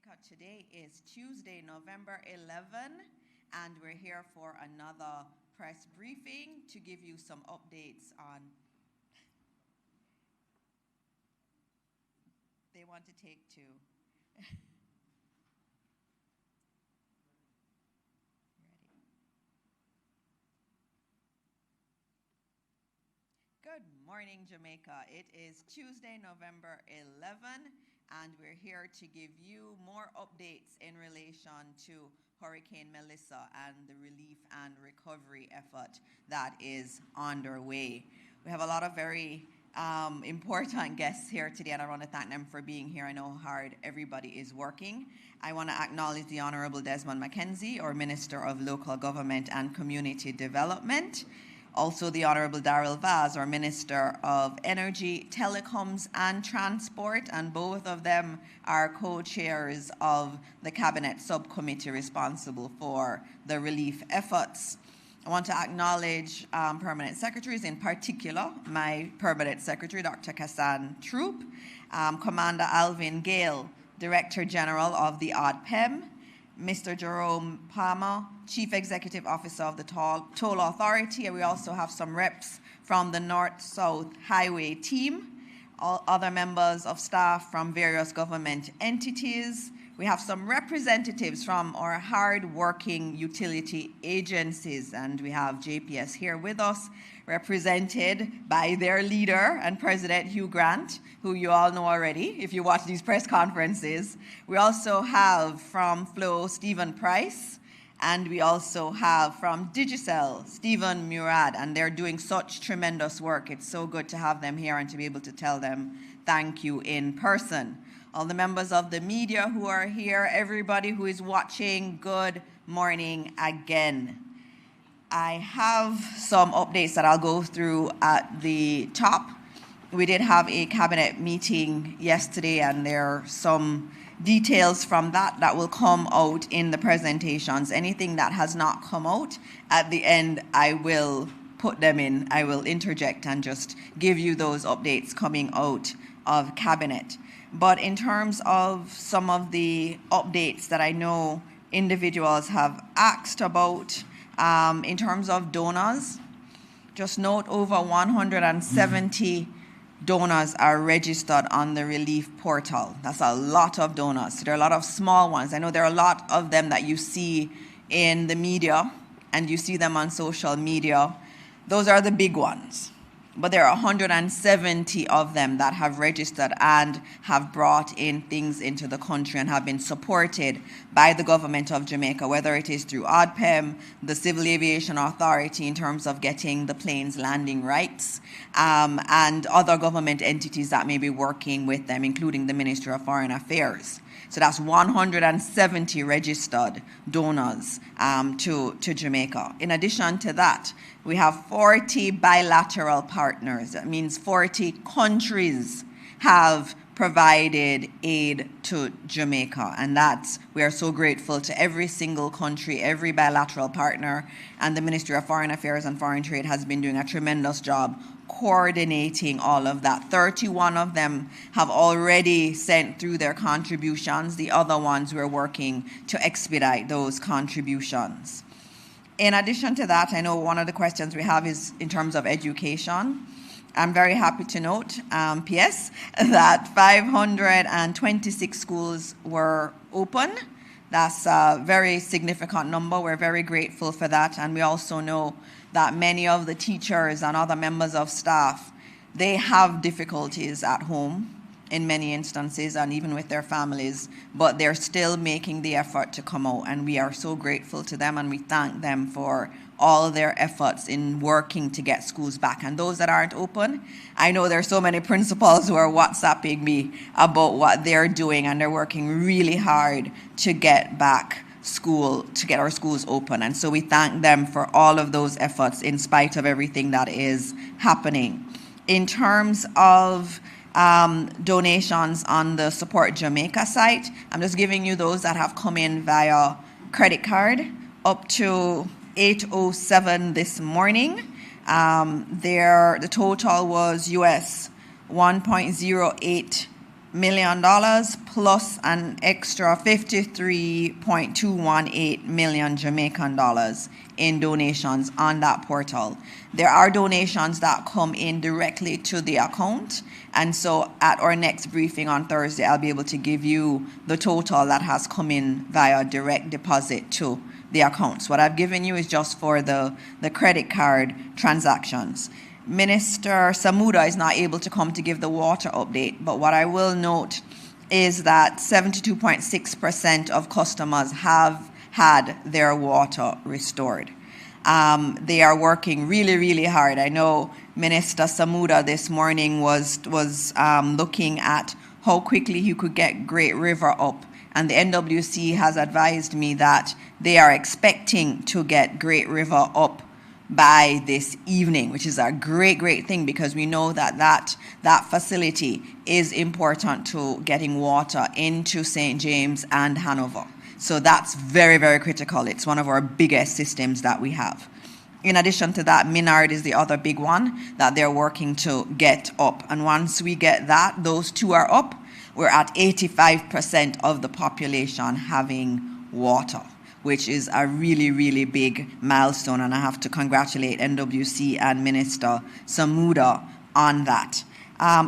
Jamaica. Today is Tuesday, November 11, and we're here for another press briefing to give you some updates on. They want to take two. Good morning, Jamaica. It is Tuesday, November 11, and we're here to give you more updates in relation to Hurricane Melissa and the relief and recovery effort that is underway. We have a lot of very important guests here today, and I want to thank them for being here. I know how hard everybody is working. I want to acknowledge the Honorable Desmond McKenzie, our Minister of Local Government and Community Development. Also the Honorable Darrell Vaz, our Minister of Energy, Telecoms and Transport, and both of them are co-chairs of the Cabinet Subcommittee responsible for the relief efforts. I want to acknowledge permanent secretaries, in particular my permanent secretary, Dr. Kassan Troop, Commander Alvin Gale, Director General of the ODPEM, Mr. Jerome Palmer, Chief Executive Officer of the Toll Authority, and we also have some reps from the North-South Highway team, all other members of staff from various government entities. We have some representatives from our hard-working utility agencies, and we have JPS here with us, represented by their leader and President Hugh Grant, who you all know already if you watch these press conferences. We also have from Flow, Stephen Price, and we also have from Digicel, Stephen Murad, and they're doing such tremendous work. It's so good to have them here and to be able to tell them thank you in person. All the members of the media who are here, everybody who is watching, good morning again. I have some updates that I'll go through at the top. We did have a cabinet meeting yesterday, and there are some details from that will come out in the presentations. Anything that has not come out, at the end I will put them in. I will interject and just give you those updates coming out of cabinet. But in terms of some of the updates that I know individuals have asked about, in terms of donors, just note over 170 donors are registered on the relief portal. That's a lot of donors. So there are a lot of small ones. I know there are a lot of them that you see in the media and you see them on social media. Those are the big ones. But there are 170 of them that have registered and have brought in things into the country and have been supported by the government of Jamaica, whether it is through ODPEM, the Civil Aviation Authority in terms of getting the planes landing rights, and other government entities that may be working with them, including the Ministry of Foreign Affairs. So that's 170 registered donors to Jamaica. In addition to that, we have 40 bilateral partners. That means 40 countries have provided aid to Jamaica. And we are so grateful to every single country, every bilateral partner. And the Ministry of Foreign Affairs and Foreign Trade has been doing a tremendous job coordinating all of that. 31 of them have already sent through their contributions. The other ones we're working to expedite those contributions. In addition to that, I know one of the questions we have is in terms of education. I'm very happy to note, PS, that 526 schools were open. That's a very significant number. We're very grateful for that. And we also know that many of the teachers and other members of staff, they have difficulties at home in many instances and even with their families, but they're still making the effort to come out, and we are so grateful to them, and we thank them for all their efforts in working to get schools back. And those that aren't open, I know there's so many principals who are WhatsApping me about what they're doing, and they're working really hard to get back school, to get our schools open. And so we thank them for all of those efforts in spite of everything that is happening. In terms of donations on the Support Jamaica site, I'm just giving you those that have come in via credit card up to 8:07 this morning. The total was US $1.08 million plus an extra 53.218 million Jamaican dollars in donations on that portal. There are donations that come in directly to the account, and so at our next briefing on Thursday, I'll be able to give you the total that has come in via direct deposit to the accounts. What I've given you is just for the credit card transactions. Minister Samuda is not able to come to give the water update, but what I will note is that 72.6% of customers have had their water restored. They are working really, really hard. I know Minister Samuda this morning was looking at how quickly he could get Great River up, and the NWC has advised me that they are expecting to get Great River up by this evening, which is a great, great thing, because we know that facility is important to getting water into St. James and Hanover. So that's very, very critical. It's one of our biggest systems that we have. In addition to that, Minard is the other big one that they're working to get up. And once we get that, those two are up, we're at 85% of the population having water, which is a really, really big milestone. And I have to congratulate NWC and Minister Samuda on that.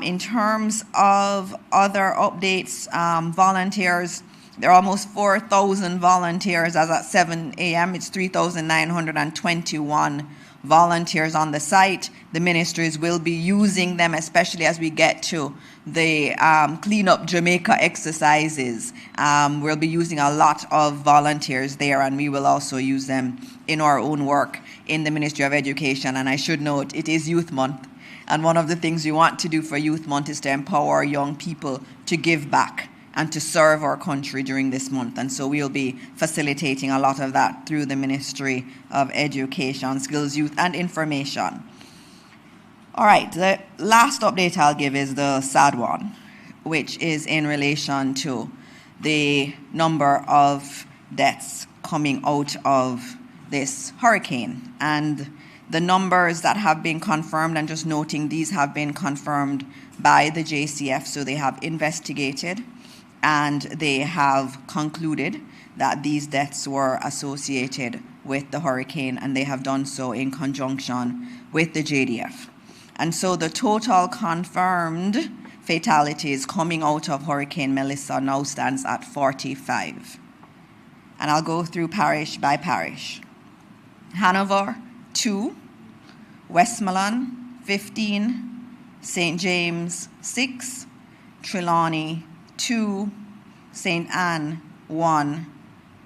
In terms of other updates, volunteers, there are almost 4,000 volunteers as at 7 a.m. It's 3,921 volunteers on the site. The ministries will be using them, especially as we get to the Clean Up Jamaica exercises. We'll be using a lot of volunteers there, and we will also use them in our own work in the Ministry of Education. And I should note, it is Youth Month, and one of the things we want to do for Youth Month is to empower young people to give back and to serve our country during this month. And so we'll be facilitating a lot of that through the Ministry of Education, Skills, Youth, and Information. All right, the last update I'll give is the sad one, which is in relation to the number of deaths coming out of this hurricane. And the numbers that have been confirmed, and just noting these have been confirmed by the JCF, so they have investigated and they have concluded that these deaths were associated with the hurricane, and they have done so in conjunction with the JDF. And so the total confirmed fatalities coming out of Hurricane Melissa now stands at 45. And I'll go through parish by parish. Hanover, 2. Westmoreland, 15. St. James, 6. Trelawney, 2. St. Anne, 1.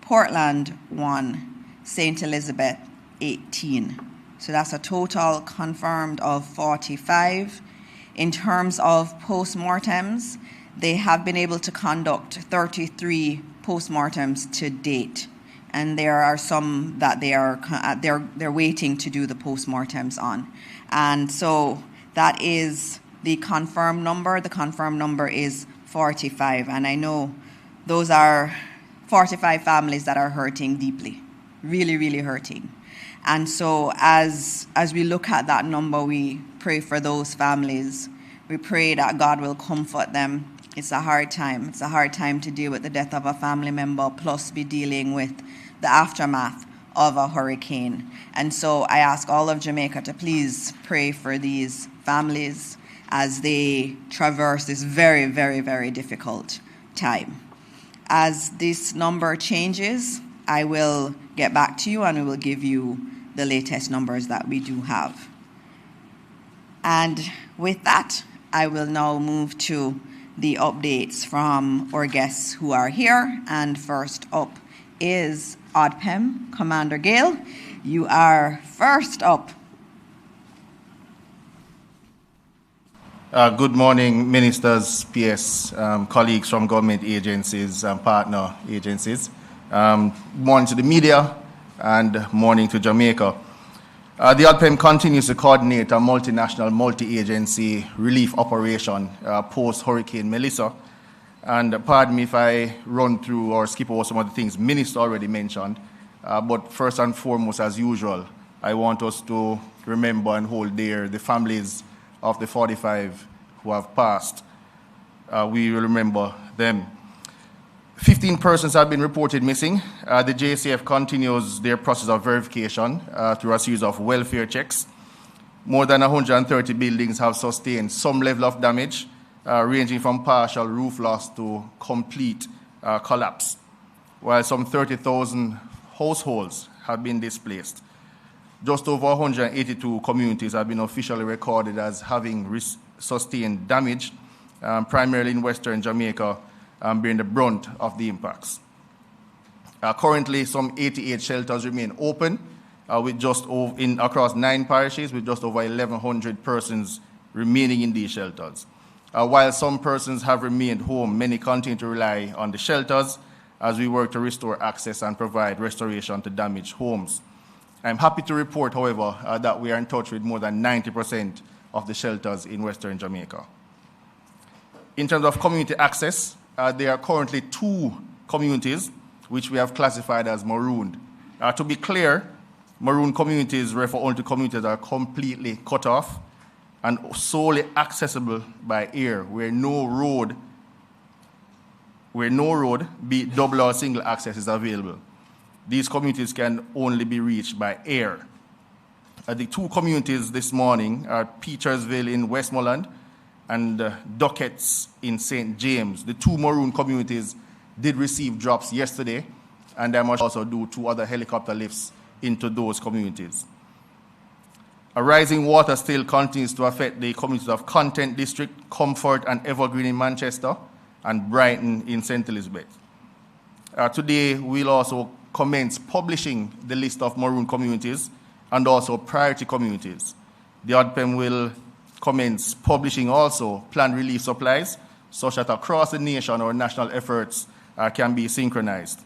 Portland, 1. St. Elizabeth, 18. So that's a total confirmed of 45. In terms of postmortems, they have been able to conduct 33 postmortems to date, and there are some that they're waiting to do the postmortems on. And so that is the confirmed number. The confirmed number is 45, and I know those are 45 families that are hurting deeply, really, really hurting. And so as we look at that number, we pray for those families. We pray that God will comfort them. It's a hard time. It's a hard time to deal with the death of a family member, plus be dealing with the aftermath of a hurricane. And so I ask all of Jamaica to please pray for these families as they traverse this very, very, very difficult time. As this number changes, I will get back to you and we will give you the latest numbers that we do have. And with that, I will now move to the updates from our guests who are here. And first up is ODPEM, Commander Gale. You are first up. Good morning, ministers, PS, colleagues from government agencies and partner agencies. Morning to the media and morning to Jamaica. The ODPEM continues to coordinate a multinational, multi-agency relief operation post-Hurricane Melissa. And pardon me if I run through or skip over some of the things Minister already mentioned. But first and foremost, as usual, I want us to remember and hold dear the families of the 45 who have passed. we will remember them. 15 persons have been reported missing. The JCF continues their process of verification through a series of welfare checks. More than 130 buildings have sustained some level of damage, ranging from partial roof loss to complete collapse, while some 30,000 households have been displaced. Just over 182 communities have been officially recorded as having sustained damage, primarily in Western Jamaica, bearing the brunt of the impacts. Currently, some 88 shelters remain open, with across 9 parishes, with just over 1,100 persons remaining in these shelters. While some persons have remained home, many continue to rely on the shelters as we work to restore access and provide restoration to damaged homes. I'm happy to report, however, that we are in touch with more than 90% of the shelters in Western Jamaica. In terms of community access, there are currently 2 communities which we have classified as marooned. To be clear, maroon communities refer only to communities that are completely cut off and solely accessible by air, where no road, be it double or single access, is available. These communities can only be reached by air. The 2 communities this morning are Petersville in Westmoreland and Duckets in St. James. The 2 maroon communities did receive drops yesterday, and they must also do 2 other helicopter lifts into those communities. A rising water still continues to affect the communities of Content District, Comfort and Evergreen in Manchester, and Brighton in St. Elizabeth. Today, we'll also commence publishing the list of maroon communities and also priority communities. The ODPEM will commence publishing also planned relief supplies, such that across the nation our national efforts can be synchronized.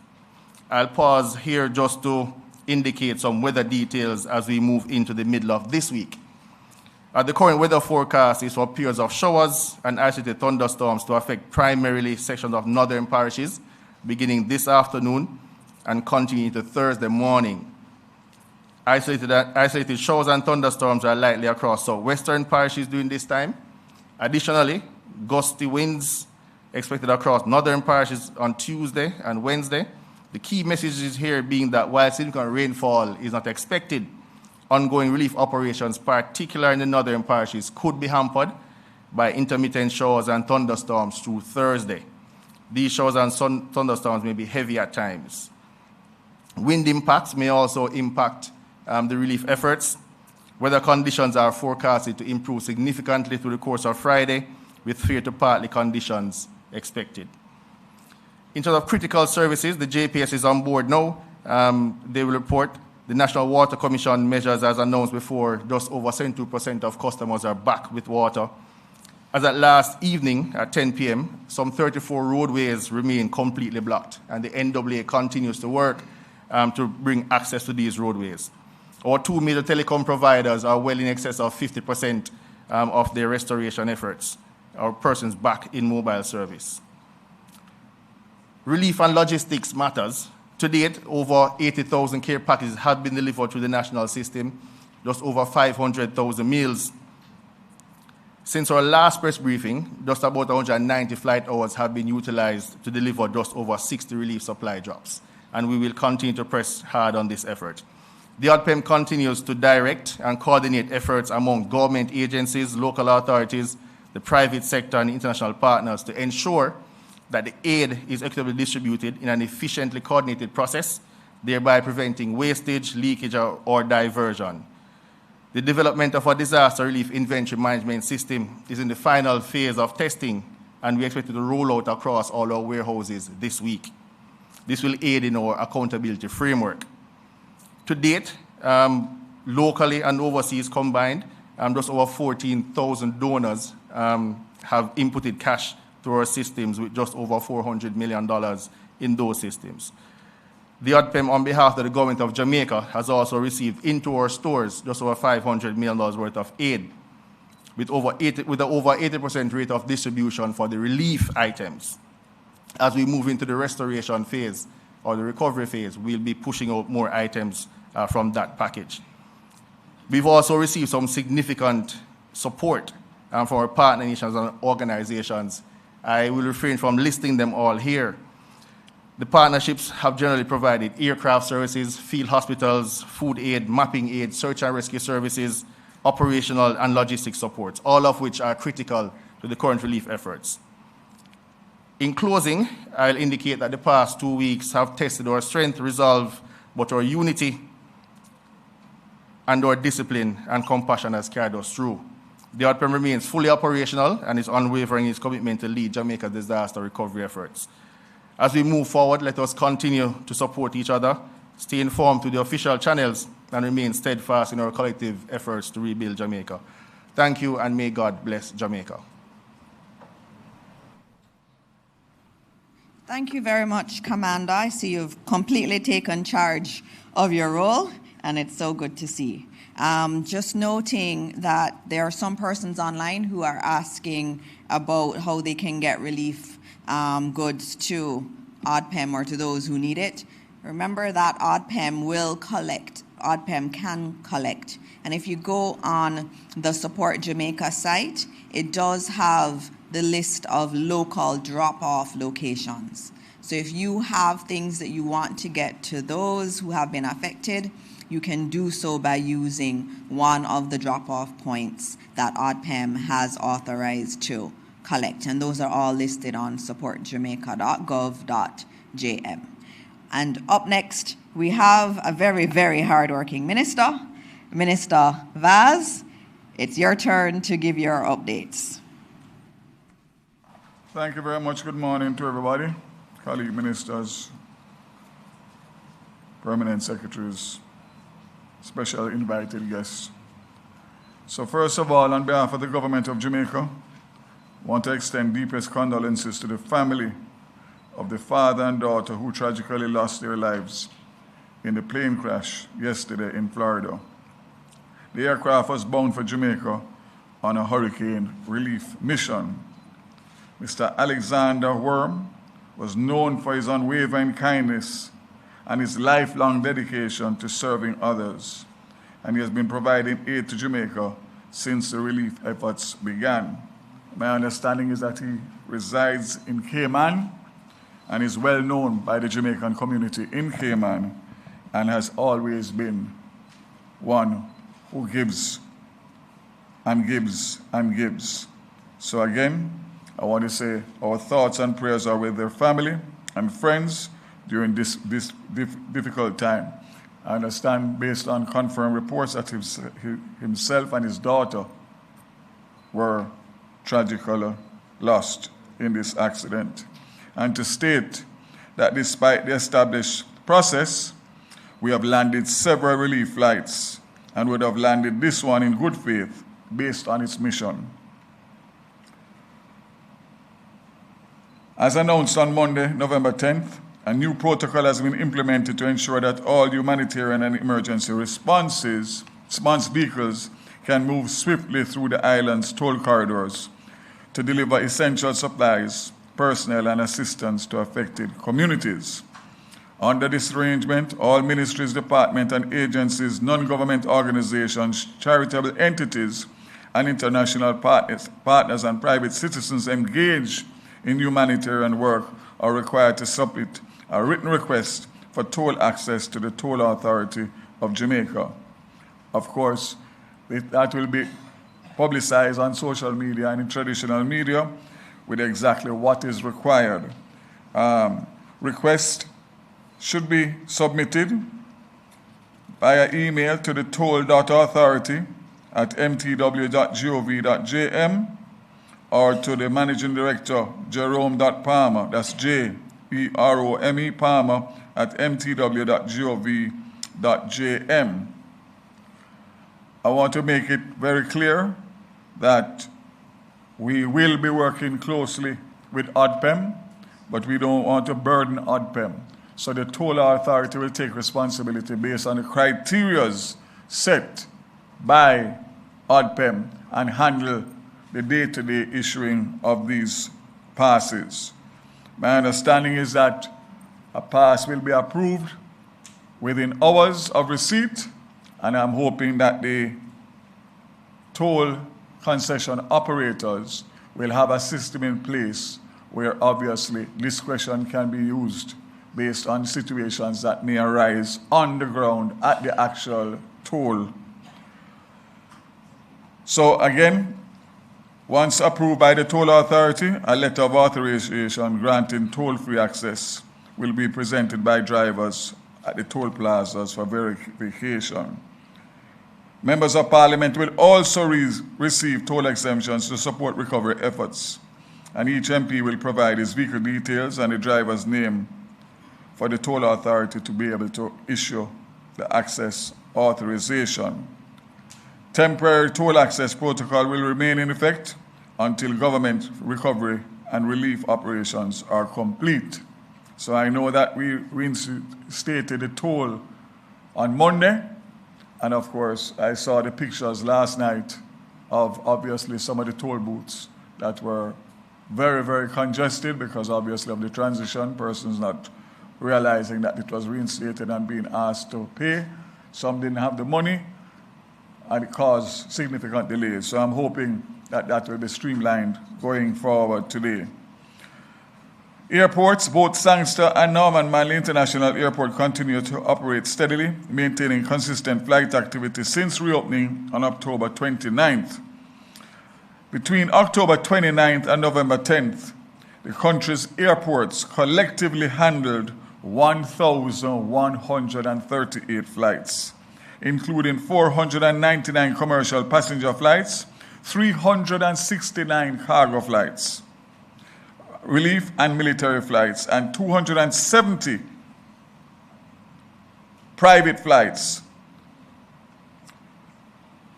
I'll pause here just to indicate some weather details as we move into the middle of this week. The current weather forecast is for periods of showers and isolated thunderstorms to affect primarily sections of northern parishes beginning this afternoon and continuing to Thursday morning. Isolated showers and thunderstorms are likely across southwestern parishes during this time. Additionally, gusty winds expected across northern parishes on Tuesday and Wednesday. The key messages here being that while significant rainfall is not expected, ongoing relief operations, particularly in the northern parishes, could be hampered by intermittent showers and thunderstorms through Thursday. These showers and thunderstorms may be heavy at times. Wind impacts may also impact the relief efforts. Weather conditions are forecasted to improve significantly through the course of Friday, with fair to partly conditions expected. In terms of critical services, the JPS is on board now. They will report. The National Water Commission measures, as announced before, just over 72% of customers are back with water. As at last evening at 10 p.m., some 34 roadways remain completely blocked, and the NWA continues to work to bring access to these roadways. Our 2 major telecom providers are well in excess of 50% of their restoration efforts, our persons back in mobile service. Relief and logistics matters. To date, over 80,000 care packages have been delivered through the national system, just over 500,000 meals. Since our last press briefing, just about 190 flight hours have been utilized to deliver just over 60 relief supply drops, and we will continue to press hard on this effort. The ODPEM continues to direct and coordinate efforts among government agencies, local authorities, the private sector, and international partners to ensure that the aid is equitably distributed in an efficiently coordinated process, thereby preventing wastage, leakage, or diversion. The development of a disaster relief inventory management system is in the final phase of testing, and we expect it to roll out across all our warehouses this week. This will aid in our accountability framework. To date, locally and overseas combined, just over 14,000 donors have inputted cash through our systems, with just over $400 million in those systems. The ODPEM, on behalf of the government of Jamaica, has also received into our stores just over $500 million worth of aid, with an over 80% rate of distribution for the relief items. As we move into the restoration phase or the recovery phase, we'll be pushing out more items from that package. We've also received some significant support from our partner nations and organizations I will refrain from listing them all here. The partnerships have generally provided aircraft services, field hospitals, food aid, mapping aid, search and rescue services, operational and logistic support, all of which are critical to the current relief efforts. In closing, I'll indicate that the past 2 weeks have tested our strength, resolve, but our unity and our discipline and compassion has carried us through. The ODPEM remains fully operational and is unwavering in its commitment to lead Jamaica's disaster recovery efforts. As we move forward, let us continue to support each other, stay informed to the official channels, and remain steadfast in our collective efforts to rebuild Jamaica. Thank you, and may God bless Jamaica. Thank you very much, Commander. I see you've completely taken charge of your role, and it's so good to see. Just noting that there are some persons online who are asking about how they can get relief goods to ODPEM or to those who need it. Remember that ODPEM will collect. ODPEM can collect. And if you go on the Support Jamaica site, it does have the list of local drop-off locations. So if you have things that you want to get to those who have been affected, you can do so by using one of the drop-off points that ODPEM has authorized to collect. And those are all listed on supportjamaica.gov.jm. And up next, we have a very, very hardworking minister, Minister Vaz. It's your turn to give your updates. Thank you very much. Good morning to everybody, colleague ministers, permanent secretaries, special invited guests. So first of all, on behalf of the government of Jamaica, I want to extend deepest condolences to the family of the father and daughter who tragically lost their lives in the plane crash yesterday in Florida. The aircraft was bound for Jamaica on a hurricane relief mission. Mr. Alexander Worm was known for his unwavering kindness and his lifelong dedication to serving others, and he has been providing aid to Jamaica since the relief efforts began. My understanding is that he resides in Cayman and is well known by the Jamaican community in Cayman and has always been one who gives and gives and gives. So again, I want to say our thoughts and prayers are with their family and friends during this difficult time. I understand, based on confirmed reports, that himself and his daughter were tragically lost in this accident. And to state that despite the established process, we have landed several relief flights and would have landed this one in good faith based on its mission. As announced on Monday, November 10th, a new protocol has been implemented to ensure that all humanitarian and emergency response vehicles can move swiftly through the island's toll corridors to deliver essential supplies, personnel, and assistance to affected communities. Under this arrangement, all ministries, departments, and agencies, non-government organizations, charitable entities, and international partners and private citizens engaged in humanitarian work are required to submit a written request for toll access to the Toll Authority of Jamaica. Of course, that will be publicized on social media and in traditional media with exactly what is required. Request should be submitted via email to the toll.authority@mtw.gov.jm or to the Managing Director, Jerome.Palmer, that's Jerome Palmer, @mtw.gov.jm. I want to make it very clear that we will be working closely with ODPEM, but we don't want to burden ODPEM. So the Toll Authority will take responsibility based on the criteria set by ODPEM and handle the day-to-day issuing of these passes. My understanding is that a pass will be approved within hours of receipt, and I'm hoping that the toll concession operators will have a system in place where obviously discretion can be used based on situations that may arise on the ground at the actual toll. So again, once approved by the toll authority, a letter of authorization granting toll-free access will be presented by drivers at the toll plazas for verification. Members of Parliament will also receive toll exemptions to support recovery efforts, and each MP will provide his vehicle details and the driver's name for the toll authority to be able to issue the access authorization. Temporary toll access protocol will remain in effect until government recovery and relief operations are complete. So I know that we reinstated the toll on Monday, and of course I saw the pictures last night of obviously some of the toll booths that were very, very congested because obviously of the transition, persons not realizing that it was reinstated and being asked to pay. Some didn't have the money, and it caused significant delays. So I'm hoping that that will be streamlined going forward today. Airports, both Sangster and Norman Manley International Airport, continue to operate steadily, maintaining consistent flight activity since reopening on October 29th. Between October 29th and November 10th, the country's airports collectively handled 1,138 flights, including 499 commercial passenger flights, 369 cargo flights, relief and military flights, and 270 private flights.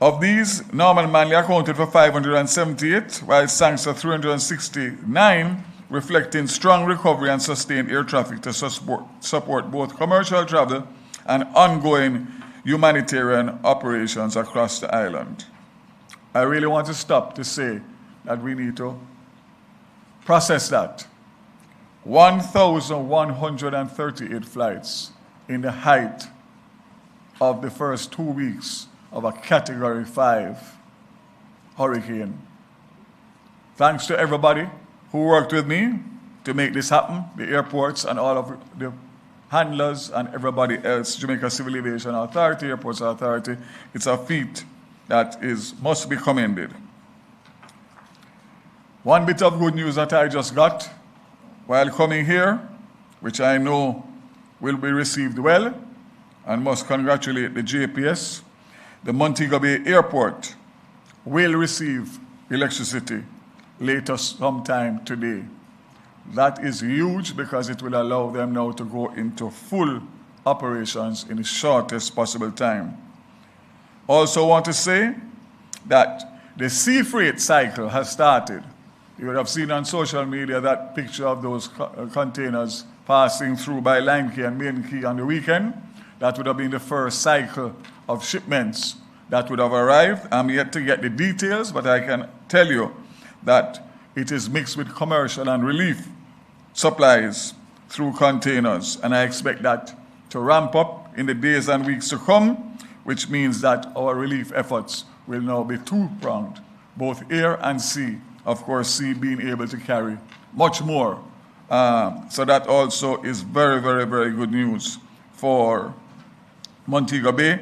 Of these, Norman Manley accounted for 578, while Sangster 369, reflecting strong recovery and sustained air traffic to support both commercial travel and ongoing humanitarian operations across the island. I really want to stop to say that we need to process that. 1,138 flights in the height of the first 2 weeks of a Category 5 hurricane. Thanks to everybody who worked with me to make this happen, the airports and all of the handlers and everybody else, Jamaica Civil Aviation Authority, Airports Authority. It's a feat that must be commended. One bit of good news that I just got while coming here, which I know will be received well, and must congratulate the JPS. The Montego Bay Airport will receive electricity later sometime today. That is huge because it will allow them now to go into full operations in the shortest possible time. Also want to say that the sea freight cycle has started. You would have seen on social media that picture of those containers passing through by Lime Key and Main Key on the weekend. That would have been the first cycle of shipments that would have arrived. I'm yet to get the details, but I can tell you that it is mixed with commercial and relief supplies through containers. And I expect that to ramp up in the days and weeks to come, which means that our relief efforts will now be two-pronged, both air and sea. Of course, sea being able to carry much more. So that also is very, very, very good news for Montego Bay.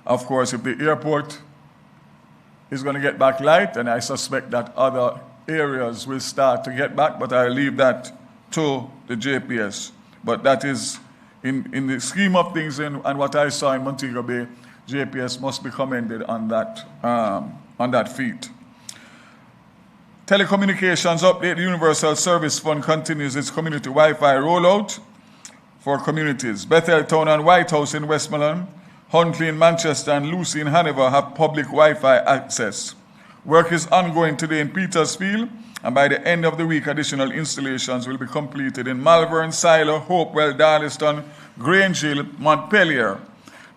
Of course, if the airport is going to get back light, and I suspect that other areas will start to get back, but I'll leave that to the JPS. But that is, in the scheme of things and what I saw in Montego Bay, JPS must be commended on that feat. Telecommunications update. The Universal Service Fund continues its community Wi-Fi rollout for communities. Bethel Town and White House in Westmoreland, Huntley in Manchester, and Lucy in Hanover have public Wi-Fi access. Work is ongoing today in Petersfield, and by the end of the week, additional installations will be completed in Malvern, Silo, Hopewell, Darliston, Grange Hill, Montpelier.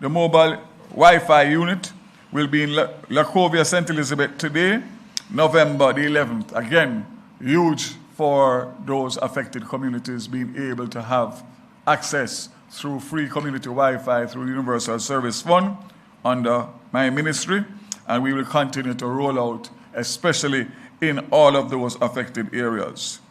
The mobile Wi-Fi unit will be in Lacovia, St. Elizabeth today, November the 11th. Again, huge for those affected communities being able to have access through free community Wi-Fi through the Universal Service Fund under my ministry, and we will continue to roll out, especially in all of those affected areas.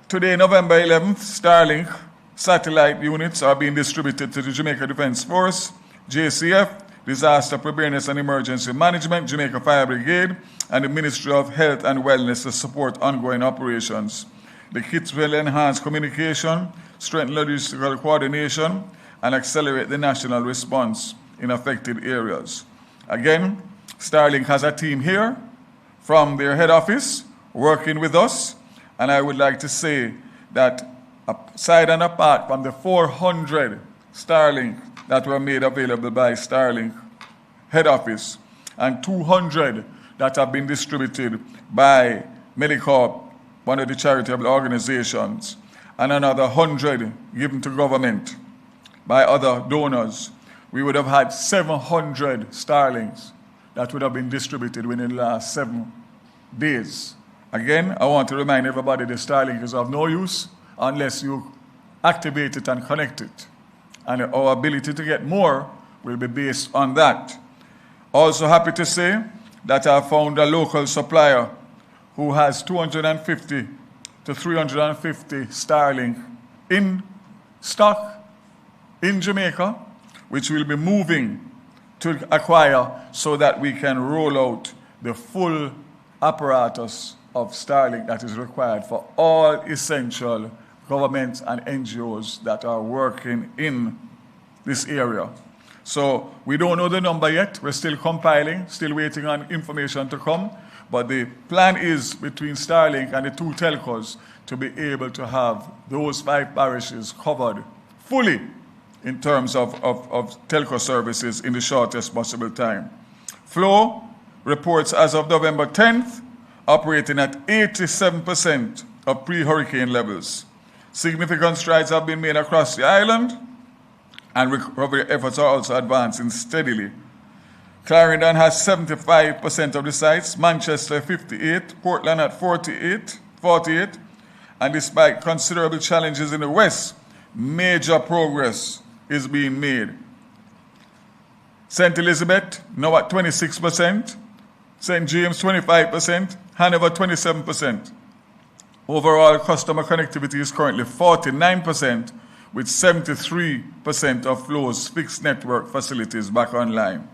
Today, November 11th, Starlink satellite units are being distributed to the Jamaica Defense Force, JCF, Disaster Preparedness and Emergency Management, Jamaica Fire Brigade, and the Ministry of Health and Wellness to support ongoing operations. The kits will enhance communication, strengthen logistical coordination, and accelerate the national response in affected areas. Again, Starlink has a team here from their head office working with us, and I would like to say that aside and apart from the 400 Starlink that were made available by Starlink head office and 200 that have been distributed by Medicorp, one of the charitable organizations, and another 100 given to government by other donors, we would have had 700 Starlinks that would have been distributed within the last 7 days. Again, I want to remind everybody the Starlink is of no use unless you activate it and connect it. And our ability to get more will be based on that. Also happy to say that I found a local supplier who has 250 to 350 Starlink in stock in Jamaica, which we'll be moving to acquire so that we can roll out the full apparatus of Starlink that is required for all essential governments and NGOs that are working in this area. So we don't know the number yet. We're still compiling, still waiting on information to come. But the plan is between Starlink and the 2 telcos to be able to have those 5 parishes covered fully in terms of telco services in the shortest possible time. Flow reports as of November 10th operating at 87% of pre-hurricane levels. Significant strides have been made across the island, and recovery efforts are also advancing steadily. Clarendon has 75% of the sites, Manchester 58, Portland at 48, and despite considerable challenges in the west, major progress is being made. St. Elizabeth now at 26%, St. James 25%, Hanover 27%. Overall customer connectivity is currently 49%, with 73% of Flow's fixed network facilities back online.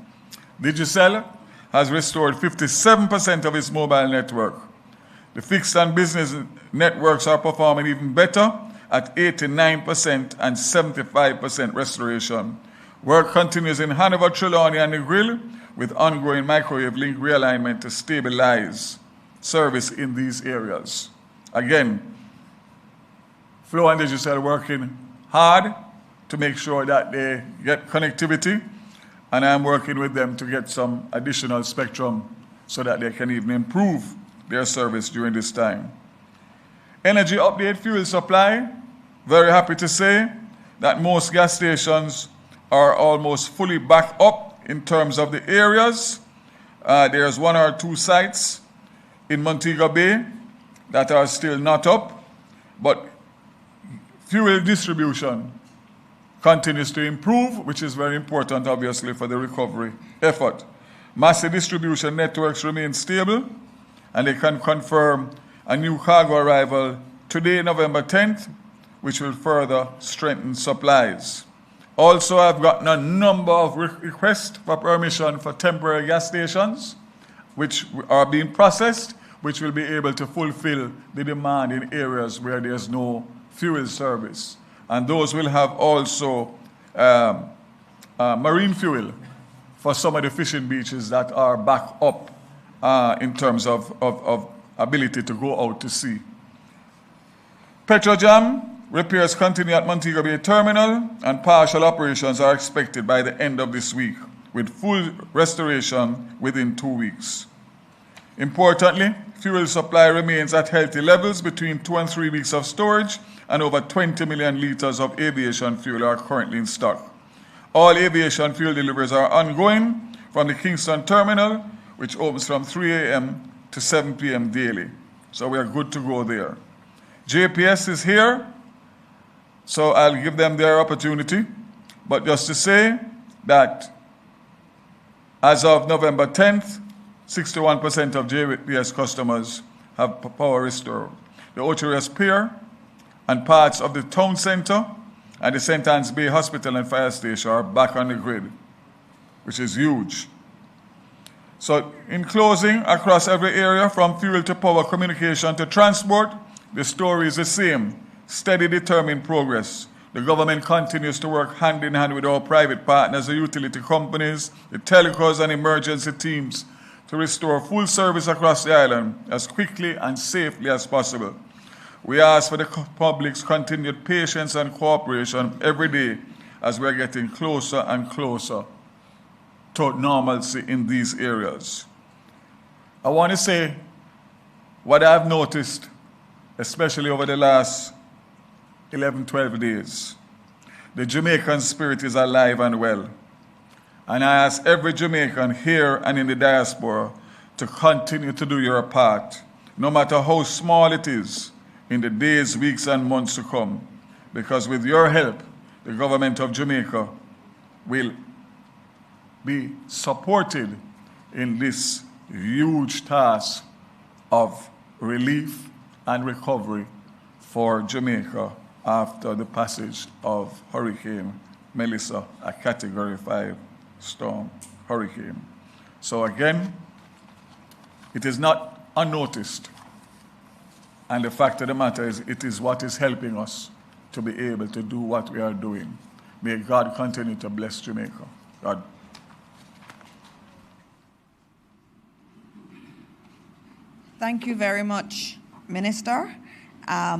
Digicel has restored 57% of its mobile network. The fixed and business networks are performing even better at 89% and 75% restoration. Work continues in Hanover, Trelawney, and Negril with ongoing microwave link realignment to stabilize service in these areas. Again, Flow and Digicel working hard to make sure that they get connectivity, and I'm working with them to get some additional spectrum so that they can even improve their service during this time. Energy update, fuel supply. Very happy to say that most gas stations are almost fully back up in terms of the areas. There's 1 or 2 sites in Montego Bay that are still not up, but fuel distribution continues to improve, which is very important, obviously, for the recovery effort. Massive distribution networks remain stable, and they can confirm a new cargo arrival today, November 10th, which will further strengthen supplies. Also, I've gotten a number of requests for permission for temporary gas stations, which are being processed, which will be able to fulfill the demand in areas where there's no fuel service. And those will have also marine fuel for some of the fishing beaches that are back up in terms of ability to go out to sea. Petrojam repairs continue at Montego Bay Terminal, and partial operations are expected by the end of this week, with full restoration within 2 weeks. Importantly, fuel supply remains at healthy levels between 2 and 3 weeks of storage, and over 20 million liters of aviation fuel are currently in stock. All aviation fuel deliveries are ongoing from the Kingston Terminal, which opens from 3 a.m. to 7 p.m. daily. So we are good to go there. JPS is here, so I'll give them their opportunity. But just to say that as of November 10th, 61% of JPS customers have power restored. The OTRS Pier and parts of the town center and the St. Anne's Bay Hospital and Fire Station are back on the grid, which is huge. So in closing, across every area, from fuel to power, communication to transport, the story is the same: steady, determined progress. The government continues to work hand in hand with our private partners, the utility companies, the telecos and emergency teams to restore full service across the island as quickly and safely as possible. We ask for the public's continued patience and cooperation every day as we are getting closer and closer to normalcy in these areas. I want to say what I've noticed, especially over the last 11, 12 days. The Jamaican spirit is alive and well. And I ask every Jamaican here and in the diaspora to continue to do your part, no matter how small it is, in the days, weeks, and months to come. Because with your help, the government of Jamaica will be supported in this huge task of relief and recovery for Jamaica after the passage of Hurricane Melissa, a Category 5 storm hurricane. So again, it is not unnoticed. And the fact of the matter is, it is what is helping us to be able to do what we are doing. May God continue to bless Jamaica. God. Thank you very much, Minister.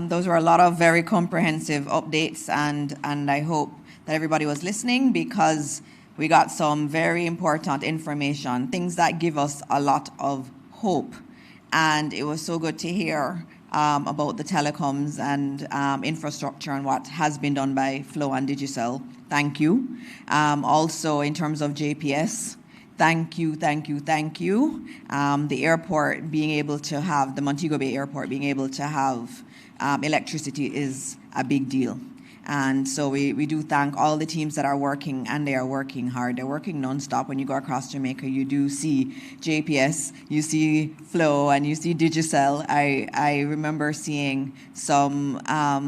Those were a lot of very comprehensive updates, and I hope that everybody was listening, because we got some very important information, things that give us a lot of hope. And it was so good to hear about the telecoms and infrastructure and what has been done by Flow and Digicel. Thank you. Also, in terms of JPS, thank you. The airport being able to have, the Montego Bay Airport being able to have electricity is a big deal. And so we do thank all the teams that are working, and they are working hard. They're working nonstop. When you go across Jamaica, you do see JPS, you see Flow, and you see Digicel. I remember seeing some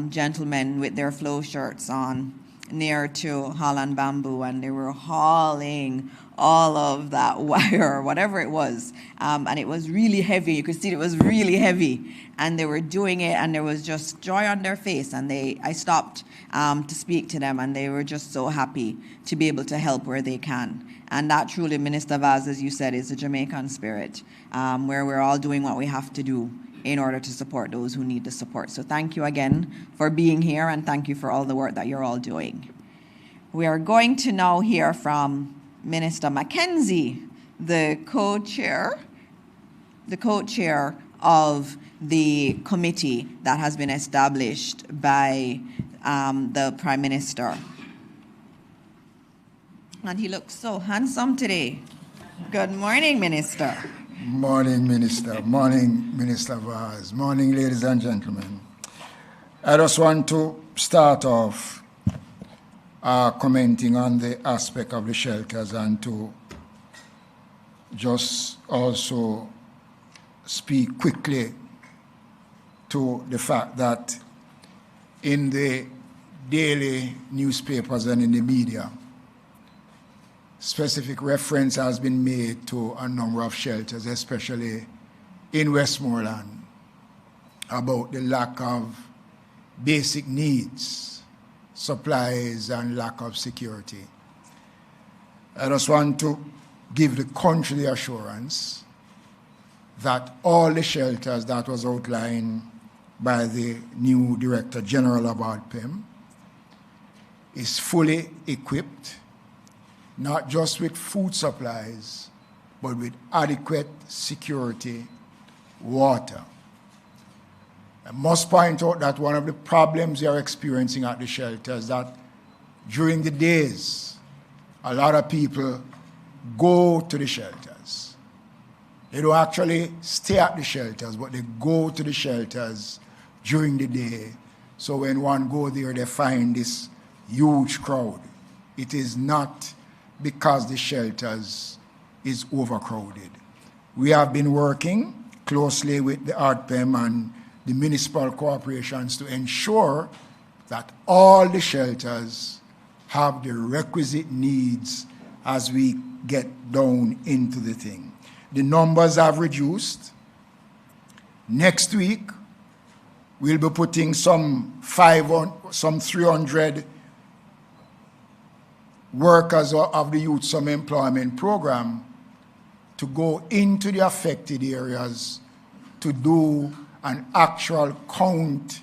gentlemen with their Flow shirts on near to Holland Bamboo, and they were hauling all of that wire, whatever it was. And it was really heavy. You could see it was really heavy. And they were doing it, and there was just joy on their face. And I stopped to speak to them, and they were just so happy to be able to help where they can. And that truly, Minister Vaz, as you said, is the Jamaican spirit, where we're all doing what we have to do in order to support those who need the support. So thank you again for being here, and thank you for all the work that you're all doing. We are going to now hear from Minister Mackenzie, the co-chair of the committee that has been established by the Prime Minister. And he looks so handsome today. Good morning, Minister. Morning, Minister. Morning, Minister Vaz. Morning, ladies and gentlemen. I just want to start off commenting on the aspect of the shelters, and to just also speak quickly to the fact that in the daily newspapers and in the media, specific reference has been made to a number of shelters, especially in Westmoreland, about the lack of basic needs, supplies, and lack of security. I just want to give the country the assurance that all the shelters that was outlined by the new Director General of ARDPEM is fully equipped, not just with food supplies, but with adequate security, water. I must point out that one of the problems they are experiencing at the shelters is that during the days, a lot of people go to the shelters. They don't actually stay at the shelters, but they go to the shelters during the day. So when one goes there, they find this huge crowd. It is not because the shelters is overcrowded. We have been working closely with the ARDPEM and the municipal corporations to ensure that all the shelters have the requisite needs as we get down into the thing. The numbers have reduced. Next week, we'll be putting some 300 workers of the Youth Summer Employment Program to go into the affected areas to do an actual count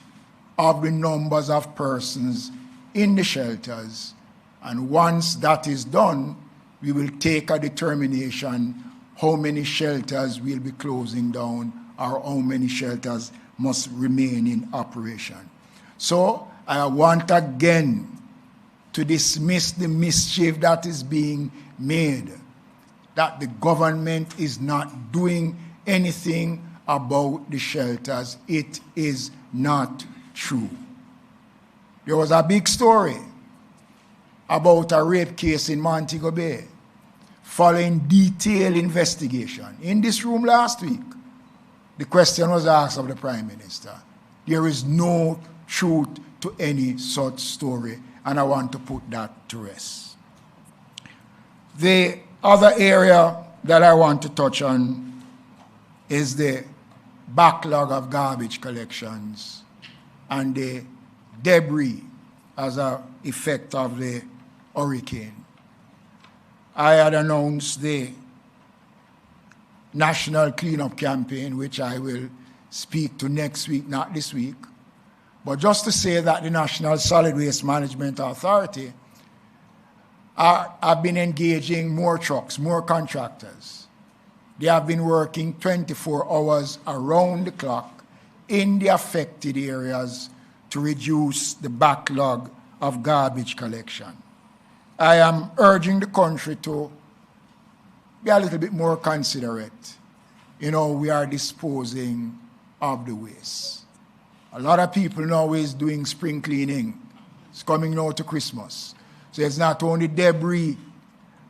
of the numbers of persons in the shelters. And once that is done, we will take a determination how many shelters will be closing down or how many shelters must remain in operation. So I want again to dismiss the mischief that is being made, that the government is not doing anything about the shelters. It is not true. There was a big story about a rape case in Montego Bay following detailed investigation. In this room last week, the question was asked of the Prime Minister. There is no truth to any such story, and I want to put that to rest. The other area that I want to touch on is the backlog of garbage collections and the debris as an effect of the hurricane. I had announced the National Cleanup Campaign, which I will speak to next week, not this week. But just to say that the National Solid Waste Management Authority have been engaging more trucks, more contractors. They have been working 24 hours around the clock in the affected areas to reduce the backlog of garbage collection. I am urging the country to be a little bit more considerate. You know, we are disposing of the waste. A lot of people now is doing spring cleaning. It's coming now to Christmas. So it's not only debris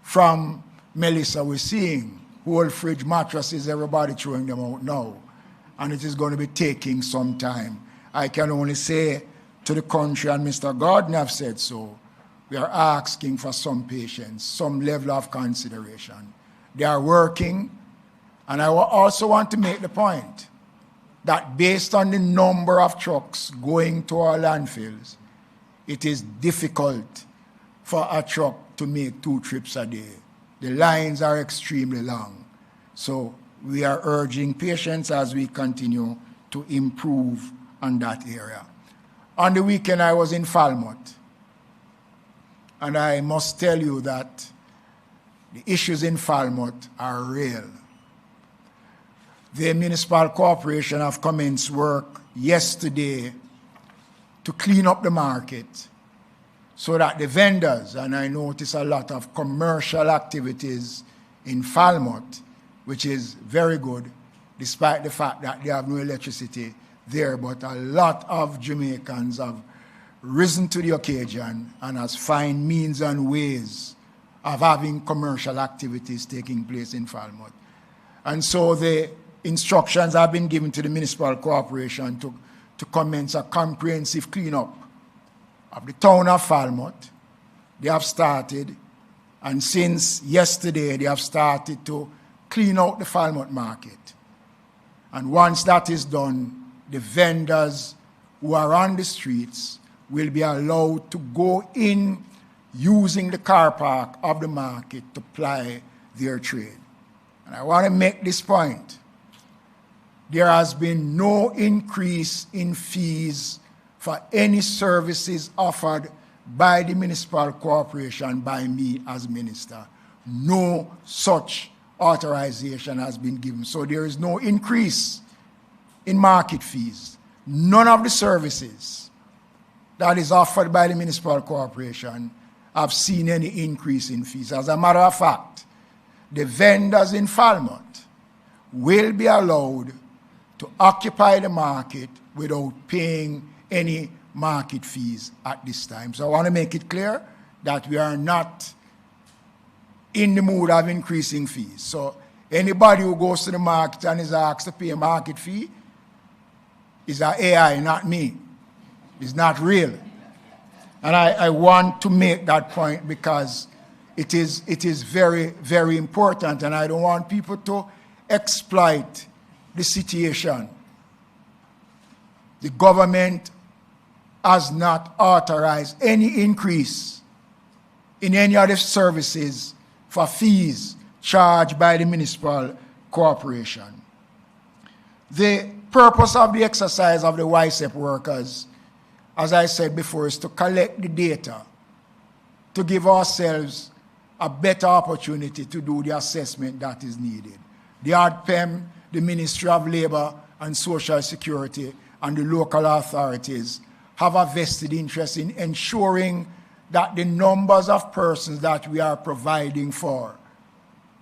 from Melissa we're seeing, whole fridge mattresses, everybody throwing them out now. And it is going to be taking some time. I can only say to the country, and Mr. Gordon have said so, we are asking for some patience, some level of consideration. They are working, and I also want to make the point that based on the number of trucks going to our landfills, it is difficult for a truck to make 2 trips a day. The lines are extremely long. So we are urging patience as we continue to improve on that area. On the weekend, I was in Falmouth, and I must tell you that the issues in Falmouth are real. The municipal corporation have commenced work yesterday to clean up the market so that the vendors, and I notice a lot of commercial activities in Falmouth, which is very good, despite the fact that they have no electricity there, but a lot of Jamaicans have risen to the occasion and has found means and ways of having commercial activities taking place in Falmouth. And so the instructions have been given to the municipal corporation to commence a comprehensive cleanup of the town of Falmouth. They have started, and since yesterday they have started to clean out the Falmouth market. And once that is done, the vendors who are on the streets will be allowed to go in using the car park of the market to ply their trade. And I want to make this point. There has been no increase in fees for any services offered by the municipal corporation by me as minister. No such authorization has been given. So there is no increase in market fees. None of the services that is offered by the municipal corporation have seen any increase in fees. As a matter of fact, the vendors in Falmouth will be allowed to occupy the market without paying any market fees at this time. So I want to make it clear that we are not in the mood of increasing fees. So anybody who goes to the market and is asked to pay a market fee, It's an AI, not me. It's not real. And I want to make that point because it is very, very important, and I don't want people to exploit the situation. The government has not authorized any increase in any of the services for fees charged by the municipal corporation. The purpose of the exercise of the YSEP workers, as I said before, is to collect the data, to give ourselves a better opportunity to do the assessment that is needed. The ADPEM, the Ministry of Labor and Social Security, and the local authorities have a vested interest in ensuring that the numbers of persons that we are providing for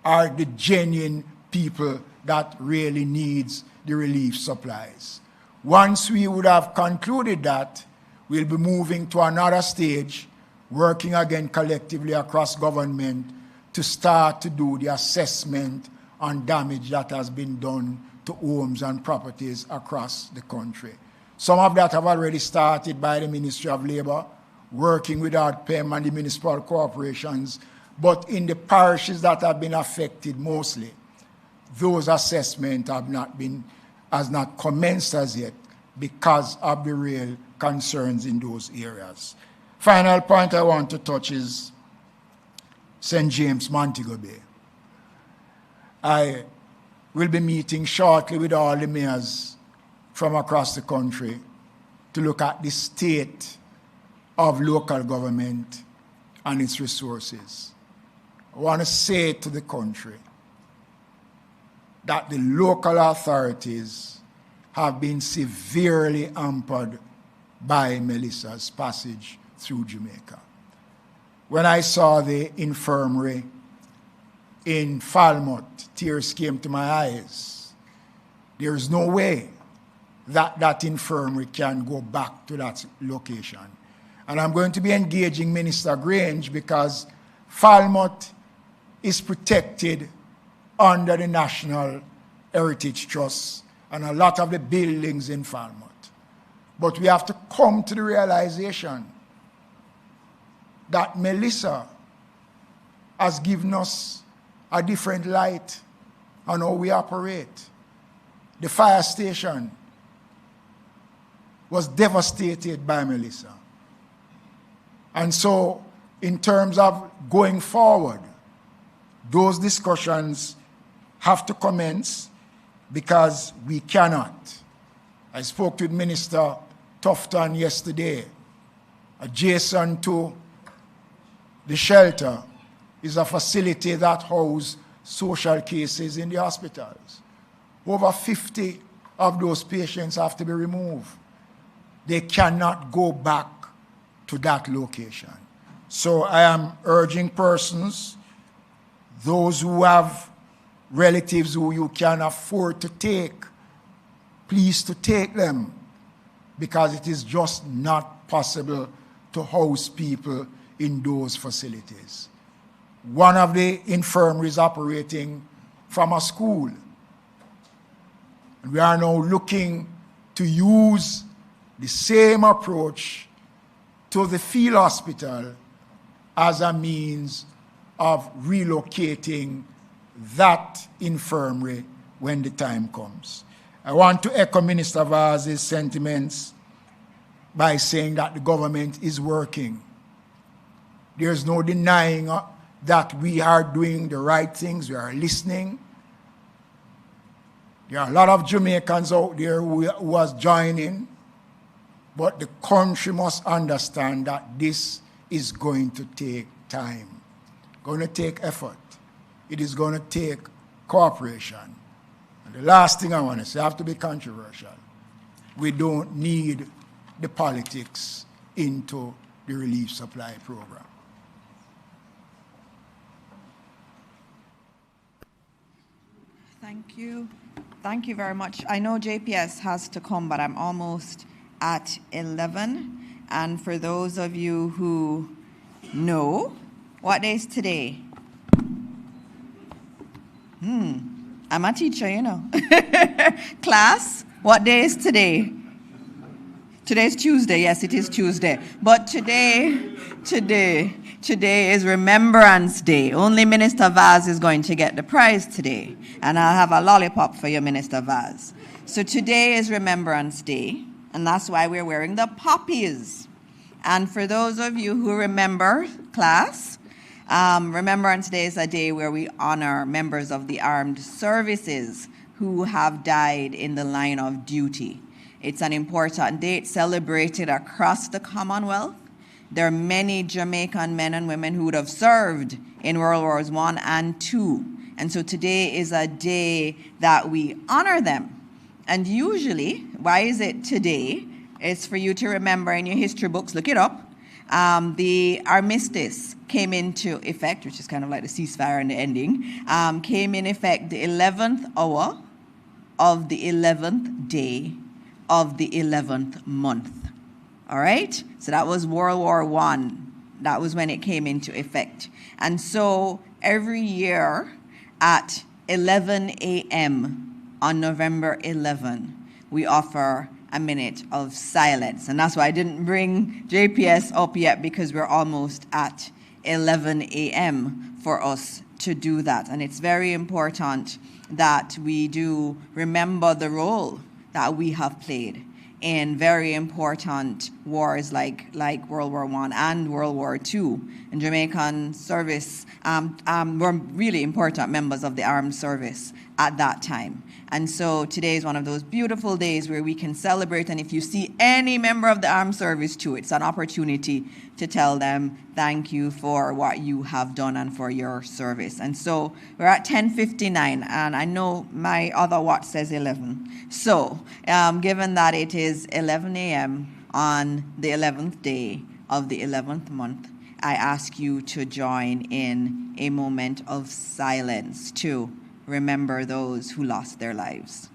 are the genuine people that really needs the relief supplies. Once we would have concluded that, we'll be moving to another stage, working again collectively across government to start to do the assessment on damage that has been done to homes and properties across the country. Some of that have already started by the Ministry of Labor, working with ADPEM and the municipal corporations, but in the parishes that have been affected mostly, those assessments has not commenced as yet because of the real concerns in those areas. Final point I want to touch is St. James, Montego Bay. I will be meeting shortly with all the mayors from across the country to look at the state of local government and its resources. I want to say to the country that the local authorities have been severely hampered by Melissa's passage through Jamaica. When I saw the infirmary in Falmouth, tears came to my eyes. There is no way that that infirmary can go back to that location. And I'm going to be engaging Minister Grange because Falmouth is protected under the National Heritage Trust and a lot of the buildings in Falmouth. But we have to come to the realization that Melissa has given us a different light on how we operate. The fire station was devastated by Melissa. And so, in terms of going forward, those discussions have to commence because we cannot. I spoke with Minister Tufton yesterday. Adjacent to the shelter is a facility that houses social cases in the hospitals. Over 50 of those patients have to be removed. They cannot go back to that location. So I am urging persons, those who have relatives who you can afford to take, please to take them, because it is just not possible to house people in those facilities. One of the infirmaries operating from a school. We are now looking to use the same approach to the field hospital as a means of relocating that infirmary when the time comes. I want to echo Minister Vaz's sentiments by saying that the government is working. There's no denying that we are doing the right things. We are listening. There are a lot of Jamaicans out there who are joining, but the country must understand that this is going to take time, going to take effort. It is going to take cooperation. And the last thing I want to say, I have to be controversial. We don't need the politics into the relief supply program. Thank you. Thank you very much. I know JPS has to come, but I'm almost at 11. And for those of you who know, what day is today? I'm a teacher, you know. Class, what day is today? Today's Tuesday. Yes, it is Tuesday. But today is Remembrance Day. Only Minister Vaz is going to get the prize today. And I'll have a lollipop for you, Minister Vaz. So today is Remembrance Day, and that's why we're wearing the poppies. And for those of you who remember, class, Remembrance Day is a day where we honor members of the armed services who have died in the line of duty. It's an important date celebrated across the Commonwealth. There are many Jamaican men and women who would have served in World Wars I and II. And so today is a day that we honor them. And usually, why is it today? It's for you to remember in your history books, look it up. The armistice came into effect, which is kind of like the ceasefire and the ending, came in effect the 11th hour of the 11th day of the 11th month. All right? So that was World War I. That was when it came into effect. And so every year at 11 a.m. on November 11, we offer a minute of silence. And that's why I didn't bring JPS up yet, because we're almost at 11 a.m. for us to do that. And it's very important that we do remember the role that we have played in very important wars like World War I and World War II. And Jamaican service were really important members of the armed service at that time. And so today is one of those beautiful days where we can celebrate, and if you see any member of the armed service too, it's an opportunity to tell them thank you for what you have done and for your service. And so we're at 10:59, and I know my other watch says 11. So given that it is 11 a.m. on the 11th day of the 11th month, I ask you to join in a moment of silence to remember those who lost their lives.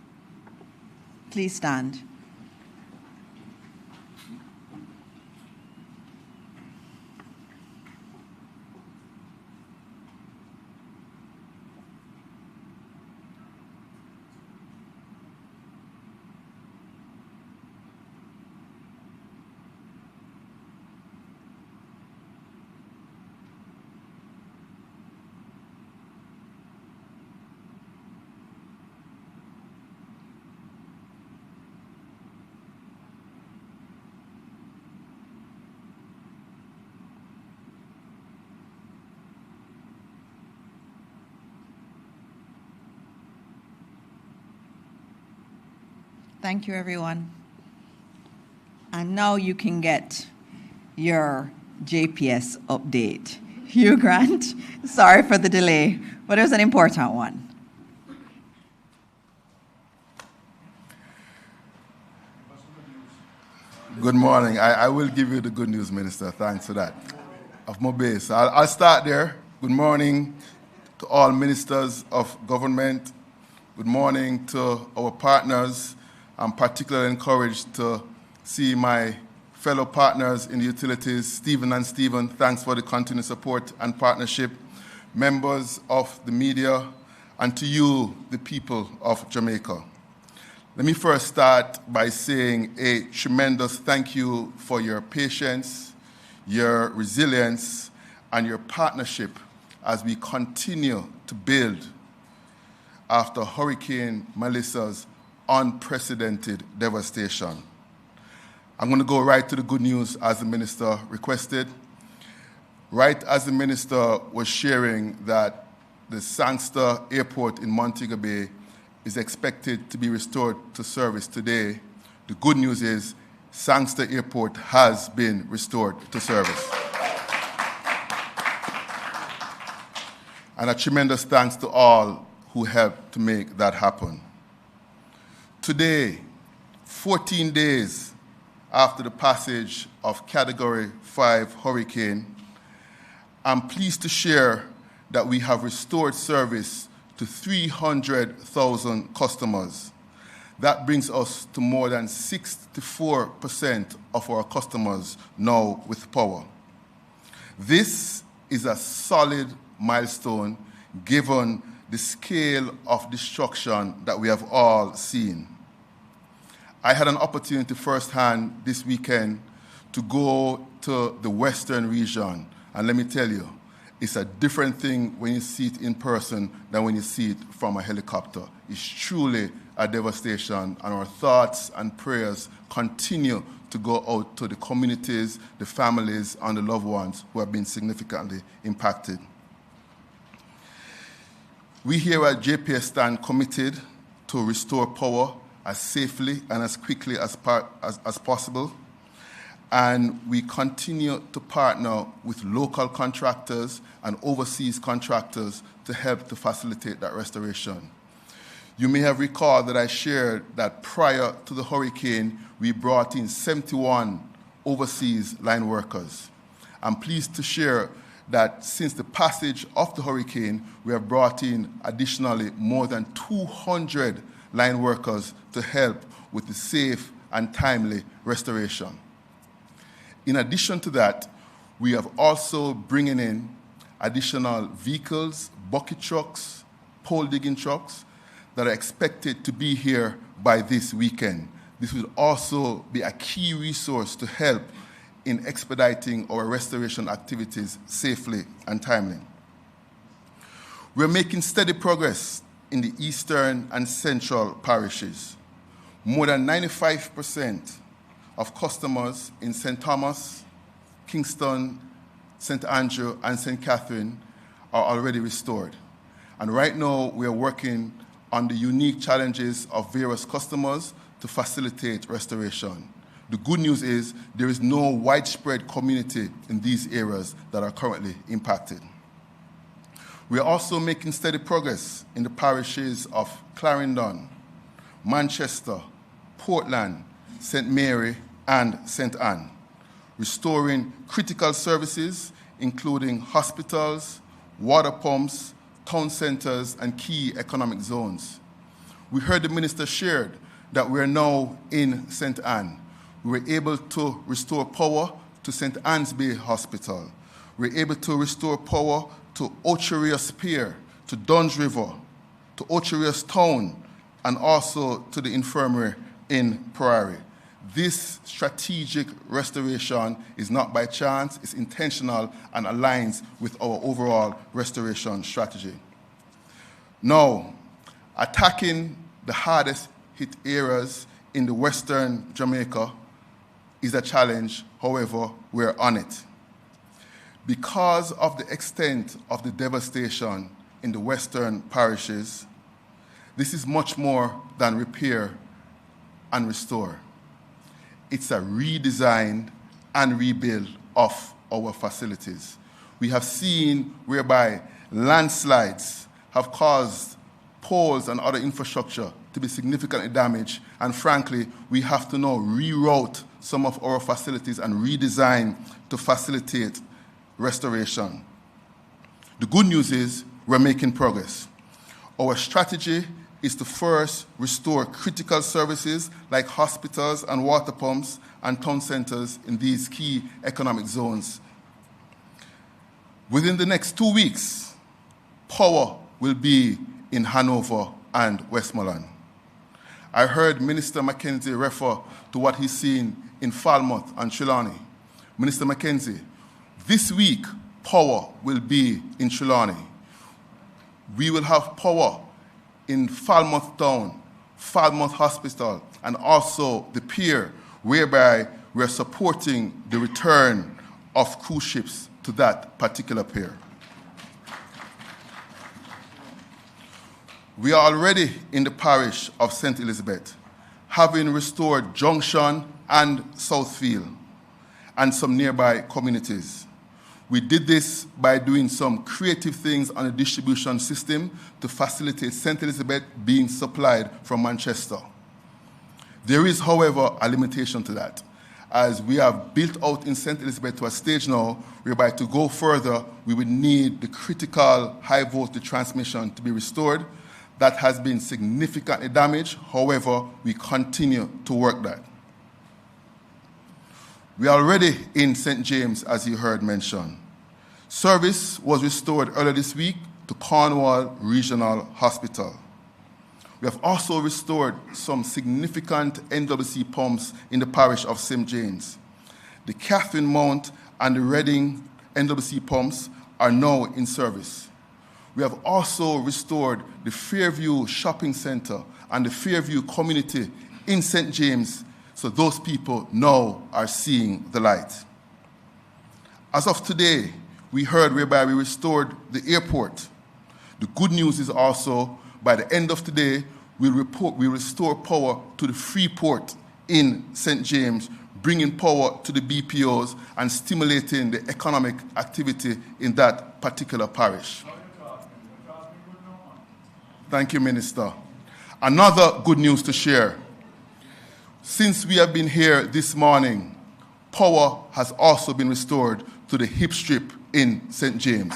Please stand. Thank you, everyone. And now you can get your JPS update. Hugh Grant, sorry for the delay, but it was an important one. Good morning. I will give you the good news, Minister. Thanks for that. Of my base. I'll start there. Good morning to all ministers of government. Good morning to our partners. I'm particularly encouraged to see my fellow partners in the utilities, Stephen and Stephen. Thanks for the continued support and partnership. Members of the media, and to you, the people of Jamaica. Let me first start by saying a tremendous thank you for your patience, your resilience, and your partnership as we continue to build after Hurricane Melissa's unprecedented devastation. I'm going to go right to the good news as the minister requested. Right as the minister was sharing that the Sangster Airport in Montego Bay is expected to be restored to service today, the good news is Sangster Airport has been restored to service. And a tremendous thanks to all who helped to make that happen. Today, 14 days after the passage of Category 5 hurricane, I'm pleased to share that we have restored service to 300,000 customers. That brings us to more than 64% of our customers now with power. This is a solid milestone given the scale of destruction that we have all seen. I had an opportunity firsthand this weekend to go to the western region. And let me tell you, it's a different thing when you see it in person than when you see it from a helicopter. It's truly a devastation, and our thoughts and prayers continue to go out to the communities, the families, and the loved ones who have been significantly impacted. We here at JPS stand committed to restore power as safely and as quickly as possible. And we continue to partner with local contractors and overseas contractors to help to facilitate that restoration. You may have recalled that I shared that prior to the hurricane, we brought in 71 overseas line workers. I'm pleased to share that since the passage of the hurricane, we have brought in additionally more than 200 line workers to help with the safe and timely restoration. In addition to that, we have also bringing in additional vehicles, bucket trucks, pole digging trucks that are expected to be here by this weekend. This will also be a key resource to help in expediting our restoration activities safely and timely. We're making steady progress in the eastern and central parishes. More than 95% of customers in St. Thomas, Kingston, St. Andrew, and St. Catherine are already restored. And right now, we are working on the unique challenges of various customers to facilitate restoration. The good news is there is no widespread community in these areas that are currently impacted. We are also making steady progress in the parishes of Clarendon, Manchester, Portland, St. Mary, and St. Anne, restoring critical services, including hospitals, water pumps, town centers, and key economic zones. We heard the minister shared that we are now in St. Anne. We were able to restore power to St. Anne's Bay Hospital. We were able to restore power to Ocherius Pier, to Duns River, to Ocherius Town, and also to the infirmary in Prairie. This strategic restoration is not by chance, it's intentional and aligns with our overall restoration strategy. Now, attacking the hardest hit areas in the western Jamaica is a challenge, however, we're on it. Because of the extent of the devastation in the western parishes, this is much more than repair and restore. It's a redesign and rebuild of our facilities. We have seen whereby landslides have caused poles and other infrastructure to be significantly damaged, and frankly, we have to now reroute some of our facilities and redesign to facilitate restoration. The good news is we're making progress. Our strategy is to first restore critical services like hospitals and water pumps and town centers in these key economic zones. Within the next 2 weeks, power will be in Hanover and Westmoreland. I heard Minister Mackenzie refer to what he's seen in Falmouth and Trelawney. Minister Mackenzie, this week, power will be in Trelawney. We will have power in Falmouth Town, Falmouth Hospital, and also the pier, whereby we're supporting the return of cruise ships to that particular pier. We are already in the parish of St. Elizabeth, having restored Junction and Southfield and some nearby communities. We did this by doing some creative things on the distribution system to facilitate St. Elizabeth being supplied from Manchester. There is, however, a limitation to that, as we have built out in St. Elizabeth to a stage now whereby to go further, we would need the critical high voltage transmission to be restored. That has been significantly damaged. However, we continue to work that. We are already in St. James, as you heard mentioned. Service was restored earlier this week to Cornwall Regional Hospital. We have also restored some significant NWC pumps in the parish of St. James. The Catherine Mount and the Reading NWC pumps are now in service. We have also restored the Fairview Shopping Center and the Fairview community in St. James, so those people now are seeing the light. As of today, we heard whereby we restored the airport. The good news is also, by the end of today, we restore power to the Freeport in St. James, bringing power to the BPOs and stimulating the economic activity in that particular parish. Thank you, Minister. Another good news to share. Since we have been here this morning, power has also been restored to the hip strip in St. James.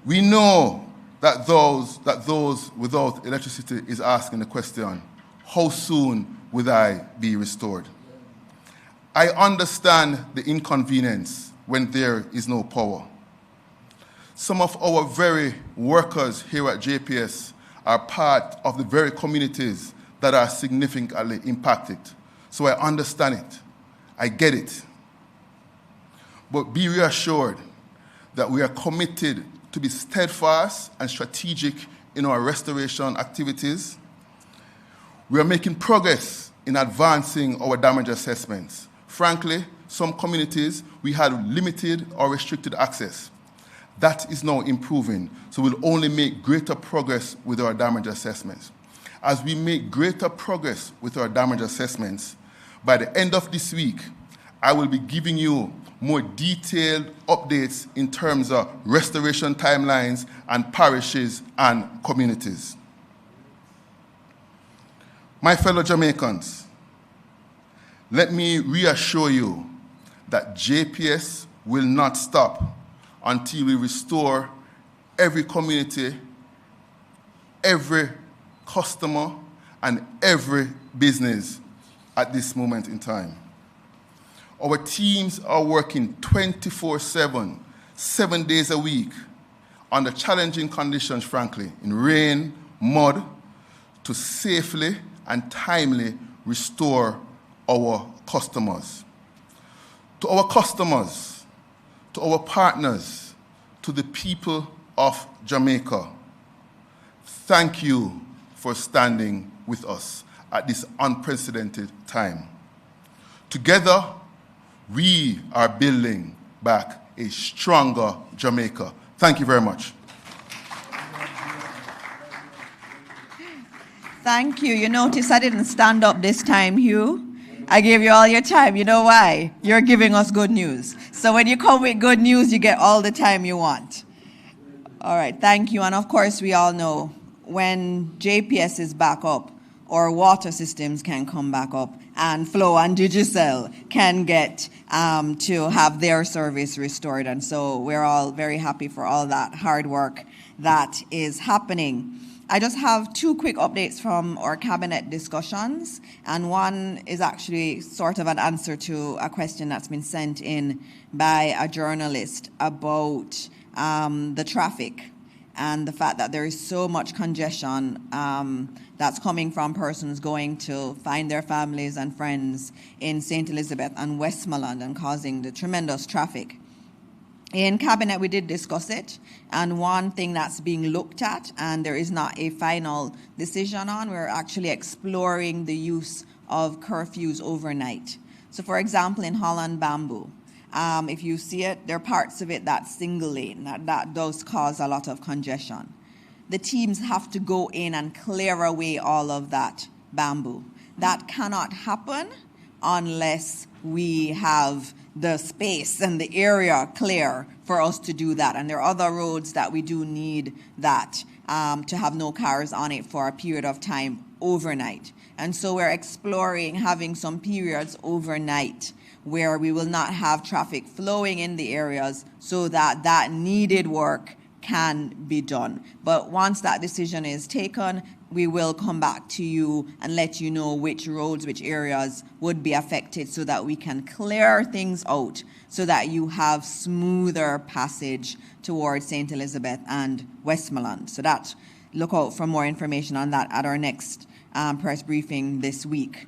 We know that those without electricity is asking the question, how soon will I be restored? I understand the inconvenience when there is no power. Some of our very workers here at JPS are part of the very communities that are significantly impacted. So I understand it. I get it. But be reassured that we are committed to be steadfast and strategic in our restoration activities. We are making progress in advancing our damage assessments. Frankly, some communities, we had limited or restricted access. That is now improving, so we'll only make greater progress with our damage assessments. As we make greater progress with our damage assessments, by the end of this week, I will be giving you more detailed updates in terms of restoration timelines and parishes and communities. My fellow Jamaicans, let me reassure you that JPS will not stop until we restore every community, every customer, and every business at this moment in time. Our teams are working 24/7, 7 days a week, under challenging conditions, frankly, in rain, mud, to safely and timely restore our customers. To our customers, to our partners, to the people of Jamaica, thank you for standing with us at this unprecedented time. Together, we are building back a stronger Jamaica. Thank you very much. Thank you. You notice I didn't stand up this time, Hugh. I gave you all your time. You know why? You're giving us good news. So when you come with good news, you get all the time you want. All right, thank you. And of course, we all know when JPS is back up, our water systems can come back up, and Flow and Digicel can get to have their service restored. And so we're all very happy for all that hard work that is happening. I just have 2 quick updates from our cabinet discussions, and one is actually sort of an answer to a question that's been sent in by a journalist about the traffic and the fact that there is so much congestion that's coming from persons going to find their families and friends in St. Elizabeth and Westmoreland and causing the tremendous traffic. In Cabinet, we did discuss it, and one thing that's being looked at, and there is not a final decision on, we're actually exploring the use of curfews overnight. So, for example, in Holland Bamboo, if you see it, there are parts of it that's single lane. That does cause a lot of congestion. The teams have to go in and clear away all of that bamboo. That cannot happen unless we have the space and the area clear for us to do that. And there are other roads that we do need that to have no cars on it for a period of time overnight. And so we're exploring having some periods overnight where we will not have traffic flowing in the areas so that that needed work can be done. But once that decision is taken, we will come back to you and let you know which roads, which areas would be affected so that we can clear things out so that you have smoother passage towards St. Elizabeth and Westmoreland. So that, look out for more information on that at our next press briefing this week.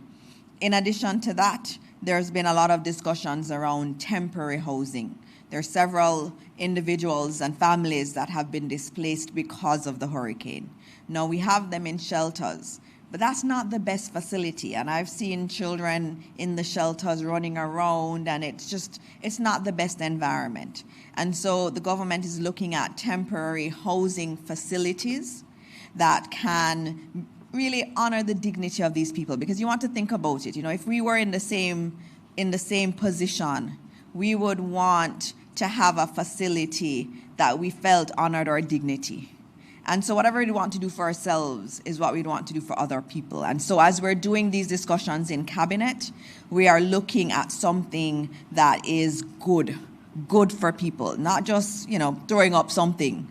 In addition to that, there's been a lot of discussions around temporary housing. There are several individuals and families that have been displaced because of the hurricane. Now, we have them in shelters, but that's not the best facility. And I've seen children in the shelters running around, and it's not the best environment. And so the government is looking at temporary housing facilities that can really honor the dignity of these people, because you want to think about it. You know, if we were in the same position, we would want to have a facility that we felt honored our dignity. And so whatever we want to do for ourselves is what we'd want to do for other people. And so as we're doing these discussions in cabinet, we are looking at something that is good for people, not just, throwing up something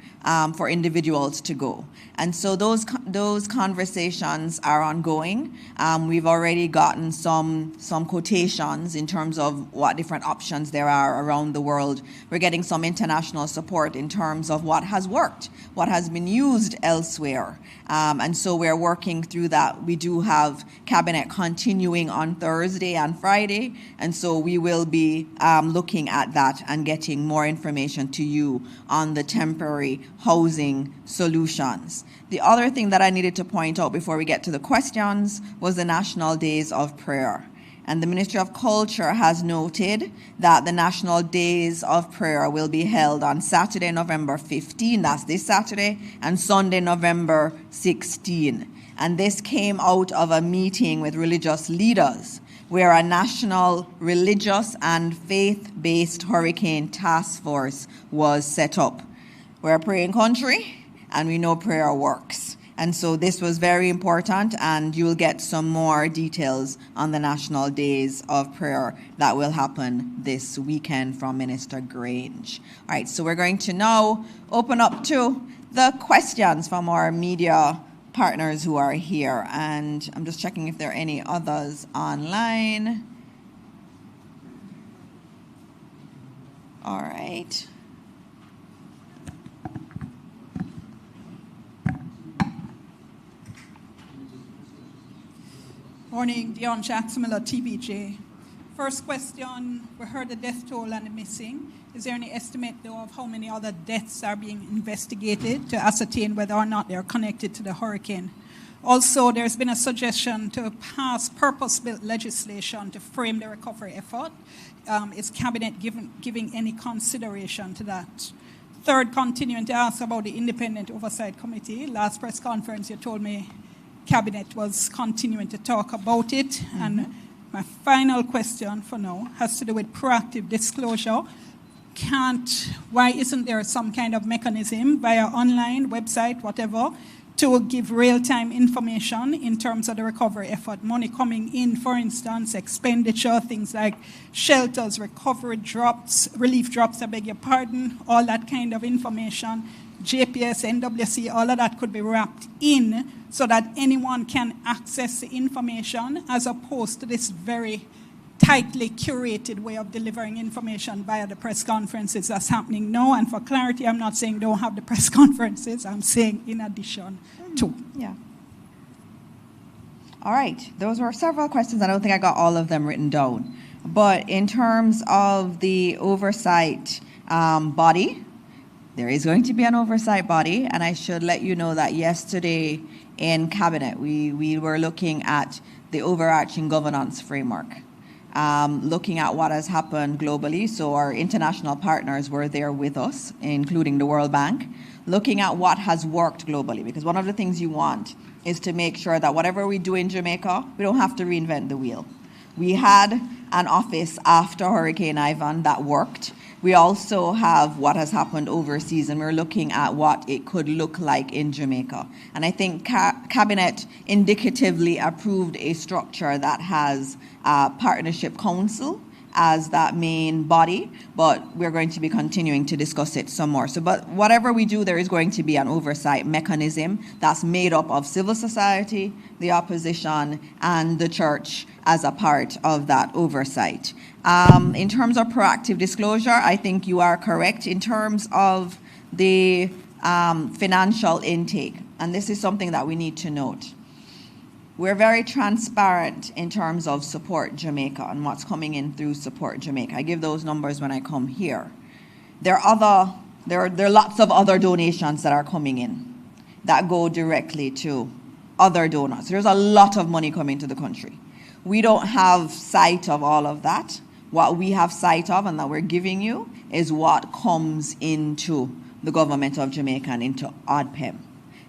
for individuals to go. And so those conversations are ongoing. We've already gotten some quotations in terms of what different options there are around the world. We're getting some international support in terms of what has worked, what has been used elsewhere. And so we're working through that. We do have cabinet continuing on Thursday and Friday, and so we will be looking at that and getting more information to you on the temporary housing solutions. The other thing that I needed to point out before we get to the questions was the National Days of Prayer. And the Ministry of Culture has noted that the National Days of Prayer will be held on Saturday, November 15, that's this Saturday, and Sunday, November 16. And this came out of a meeting with religious leaders where a national religious and faith-based hurricane task force was set up. We're a praying country, and we know prayer works. And so this was very important, and you'll get some more details on the National Days of Prayer that will happen this weekend from Minister Grange. All right, so we're going to now open up to the questions from our media partners who are here. And I'm just checking if there are any others online. All right. Morning, Dion Jackson, PBCJ. First question, we heard the death toll and the missing. Is there any estimate, though, of how many other deaths are being investigated to ascertain whether or not they're connected to the hurricane? Also, there's been a suggestion to pass purpose-built legislation to frame the recovery effort. Is Cabinet giving any consideration to that? Third, continuing to ask about the Independent Oversight Committee. Last press conference, you told me Cabinet was continuing to talk about it. Mm-hmm. And my final question for now has to do with proactive disclosure. Why isn't there some kind of mechanism via online, website, whatever, to give real-time information in terms of the recovery effort? Money coming in, for instance, expenditure, things like shelters, recovery drops, relief drops, I beg your pardon, all that kind of information. JPS, NWC, all of that could be wrapped in so that anyone can access the information, as opposed to this very tightly curated way of delivering information via the press conferences that's happening now. And for clarity, I'm not saying don't have the press conferences. I'm saying in addition to. Yeah. All right. Those were several questions. I don't think I got all of them written down. But in terms of the oversight body, there is going to be an oversight body, and I should let you know that yesterday in Cabinet, we were looking at the overarching governance framework, looking at what has happened globally. So our international partners were there with us, including the World Bank, looking at what has worked globally, because one of the things you want is to make sure that whatever we do in Jamaica, we don't have to reinvent the wheel. We had an office after Hurricane Ivan that worked. We also have what has happened overseas, and we're looking at what it could look like in Jamaica. And I think Cabinet indicatively approved a structure that has a partnership council as that main body, but we're going to be continuing to discuss it some more. So, but whatever we do, there is going to be an oversight mechanism that's made up of civil society, the opposition, and the church as a part of that oversight. In terms of proactive disclosure, I think you are correct in terms of the financial intake, and this is something that we need to note. We're very transparent in terms of Support Jamaica and what's coming in through Support Jamaica. I give those numbers when I come here. There are lots of other donations that are coming in that go directly to other donors. There's a lot of money coming to the country. We don't have sight of all of that. What we have sight of and that we're giving you is what comes into the government of Jamaica and into ODPEM.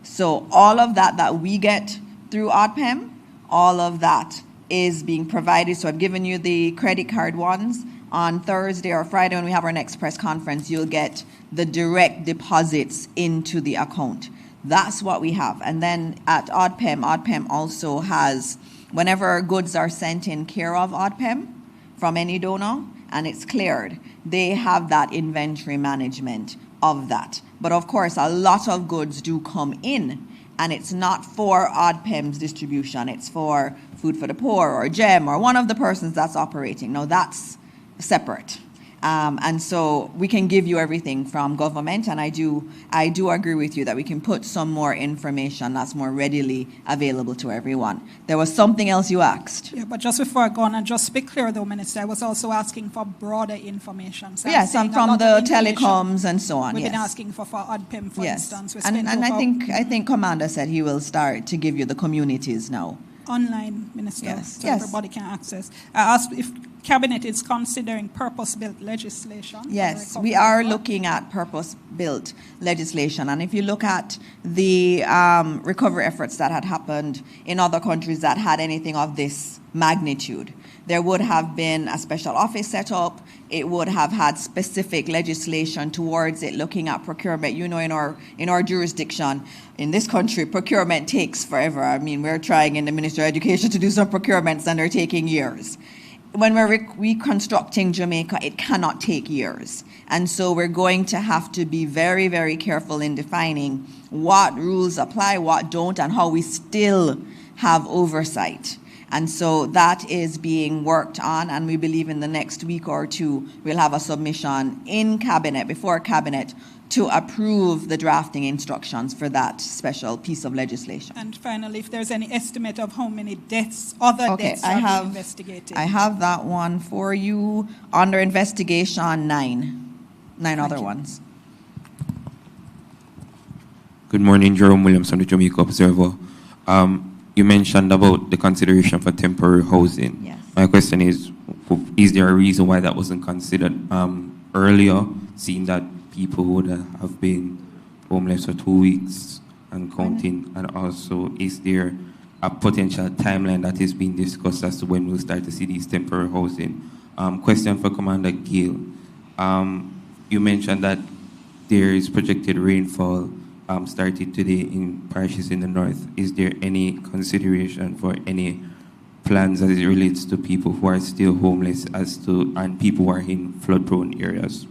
So all of that we get through ODPEM, all of that is being provided. So I've given you the credit card ones. On Thursday or Friday when we have our next press conference, you'll get the direct deposits into the account. That's what we have. And then at ODPEM also has, whenever goods are sent in care of ODPEM from any donor and it's cleared, they have that inventory management of that. But of course, a lot of goods do come in, and it's not for ODPEM's distribution. It's for Food for the Poor or GEM or one of the persons that's operating. Now, that's separate. And so we can give you everything from government, and I do agree with you that we can put some more information that's more readily available to everyone. There was something else you asked. Yeah, but just before I go on, and just to be clear though, Minister, I was also asking for broader information. So yes, and from the telecoms and so on. We've yes. been asking for ODPEM, for yes. instance. And I think Commander said he will start to give you the communities now. Online, Minister, yes. so yes. everybody can access. I asked if Cabinet is considering purpose-built legislation. Yes, we are looking at purpose-built legislation. And if you look at the recovery efforts that had happened in other countries that had anything of this magnitude, there would have been a special office set up. It would have had specific legislation towards it, looking at procurement. You know, in our jurisdiction, in this country, procurement takes forever. I mean, we're trying in the Ministry of Education to do some procurements, and they're taking years. When we're reconstructing Jamaica, it cannot take years. And so we're going to have to be very, very careful in defining what rules apply, what don't, and how we still have oversight. And so that is being worked on, and we believe in the next week or two, we'll have a submission in Cabinet, before Cabinet, to approve the drafting instructions for that special piece of legislation. And finally, if there's any estimate of how many deaths, other deaths are being investigated. I have that one for you. Under investigation, 9 other ones. Good morning, Jerome Williams from the Jamaica Observer. You mentioned about the consideration for temporary housing. Yes. My question is there a reason why that wasn't considered earlier, seeing that people would have been homeless for 2 weeks and counting? And also, is there a potential timeline that is being discussed as to when we'll start to see these temporary housing? Question for Commander Gill. You mentioned that there is projected rainfall started today in parishes in the north. Is there any consideration for any plans as it relates to people who are still homeless and people who are in flood-prone areas?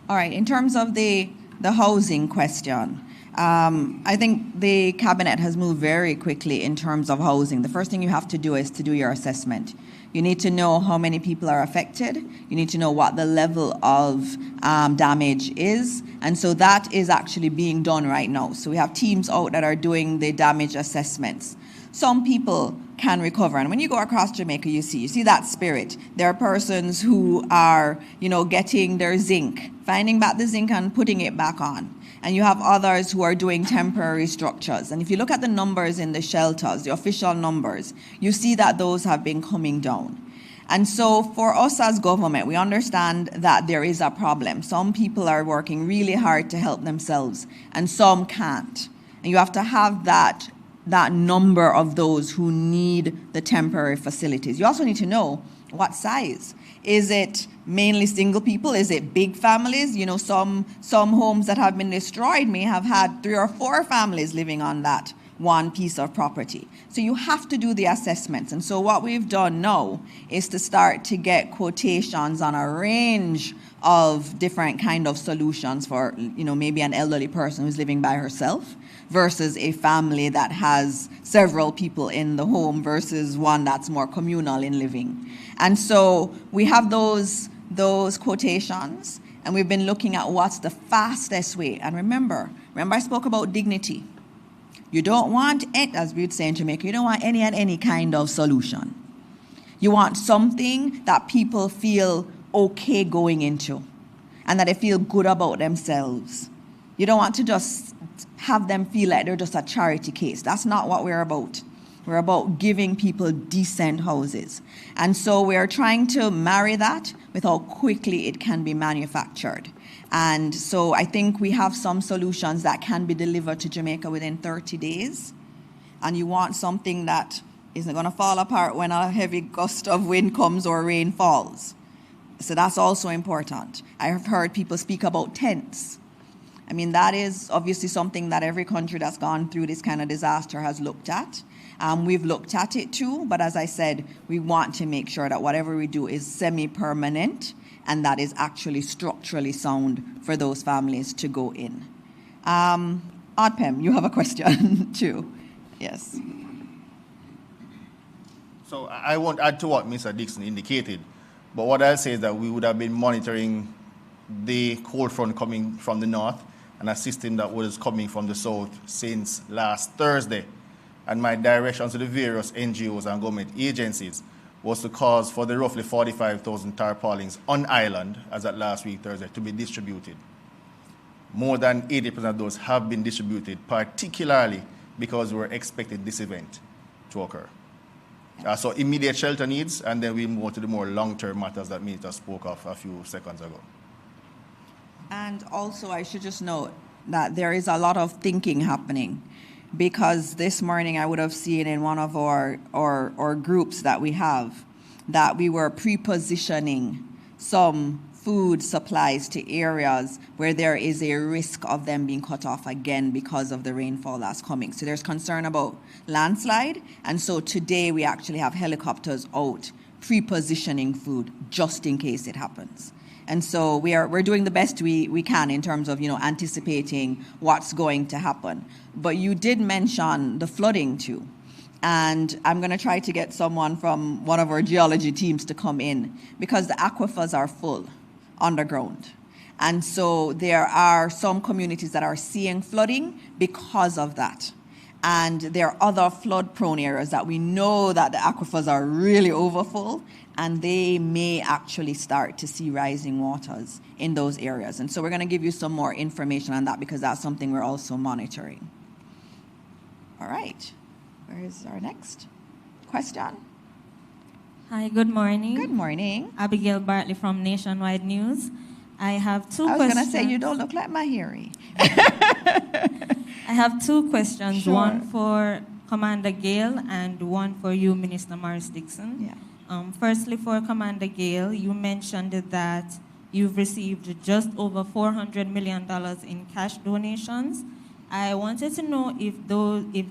All right, in terms of the housing question, I think the Cabinet has moved very quickly in terms of housing. The first thing you have to do is to do your assessment. You need to know how many people are affected. You need to know what the level of damage is. And so that is actually being done right now. So we have teams out that are doing the damage assessments. Some people can recover. And when you go across Jamaica, you see that spirit. There are persons who are, getting their zinc, finding back the zinc and putting it back on. And you have others who are doing temporary structures. And if you look at the numbers in the shelters, the official numbers, you see that those have been coming down. And so for us as government, we understand that there is a problem. Some people are working really hard to help themselves, and some can't. And you have to have that number of those who need the temporary facilities. You also need to know what size. Is it mainly single people? Is it big families? Some homes that have been destroyed may have had 3 or 4 families living on that one piece of property. So you have to do the assessments. And so what we've done now is to start to get quotations on a range of different kind of solutions for, maybe an elderly person who's living by herself versus a family that has several people in the home versus one that's more communal in living. And so we have those quotations, and we've been looking at what's the fastest way. And remember I spoke about dignity. You don't want, as we would say in Jamaica, you don't want any kind of solution. You want something that people feel okay going into and that they feel good about themselves. You don't want to just have them feel like they're just a charity case. That's not what we're about. We're about giving people decent houses. And so we're trying to marry that with how quickly it can be manufactured. And so I think we have some solutions that can be delivered to Jamaica within 30 days. And you want something that isn't going to fall apart when a heavy gust of wind comes or rain falls. So that's also important. I have heard people speak about tents. I mean, that is obviously something that every country that's gone through this kind of disaster has looked at. We've looked at it too, but as I said, we want to make sure that whatever we do is semi-permanent and that is actually structurally sound for those families to go in. Odpem, you have a question too. Yes. So I won't add to what Mr. Dixon indicated, but what I'll say is that we would have been monitoring the cold front coming from the north and a system that was coming from the south since last Thursday. And my directions to the various NGOs and government agencies was to cause for the roughly 45,000 tarpaulins on island, as at last week Thursday, to be distributed. More than 80% of those have been distributed, particularly because we're expecting this event to occur. So immediate shelter needs, and then we move to the more long-term matters that Minister spoke of a few seconds ago. And also, I should just note that there is a lot of thinking happening, because this morning I would have seen in one of our groups that we have that we were pre-positioning some food supplies to areas where there is a risk of them being cut off again because of the rainfall that's coming. So there's concern about landslide, and so today we actually have helicopters out pre-positioning food just in case it happens. And so we're doing the best we can in terms of anticipating what's going to happen. But you did mention the flooding too, and I'm going to try to get someone from one of our geology teams to come in, because the aquifers are full underground, and so there are some communities that are seeing flooding because of that. And there are other flood-prone areas that we know that the aquifers are really overfull, and they may actually start to see rising waters in those areas. And so we're going to give you some more information on that, because that's something we're also monitoring. All right. Where is our next question? Hi, good morning. Good morning. Abigail Bartley from Nationwide News. I have two questions. I was going to say, you don't look like Mahiri. I have two questions, Sure. one for Commander Gale and one for you, Minister Morris Dixon. Yeah. Firstly, for Commander Gale, you mentioned that you've received just over $400 million in cash donations. I wanted to know if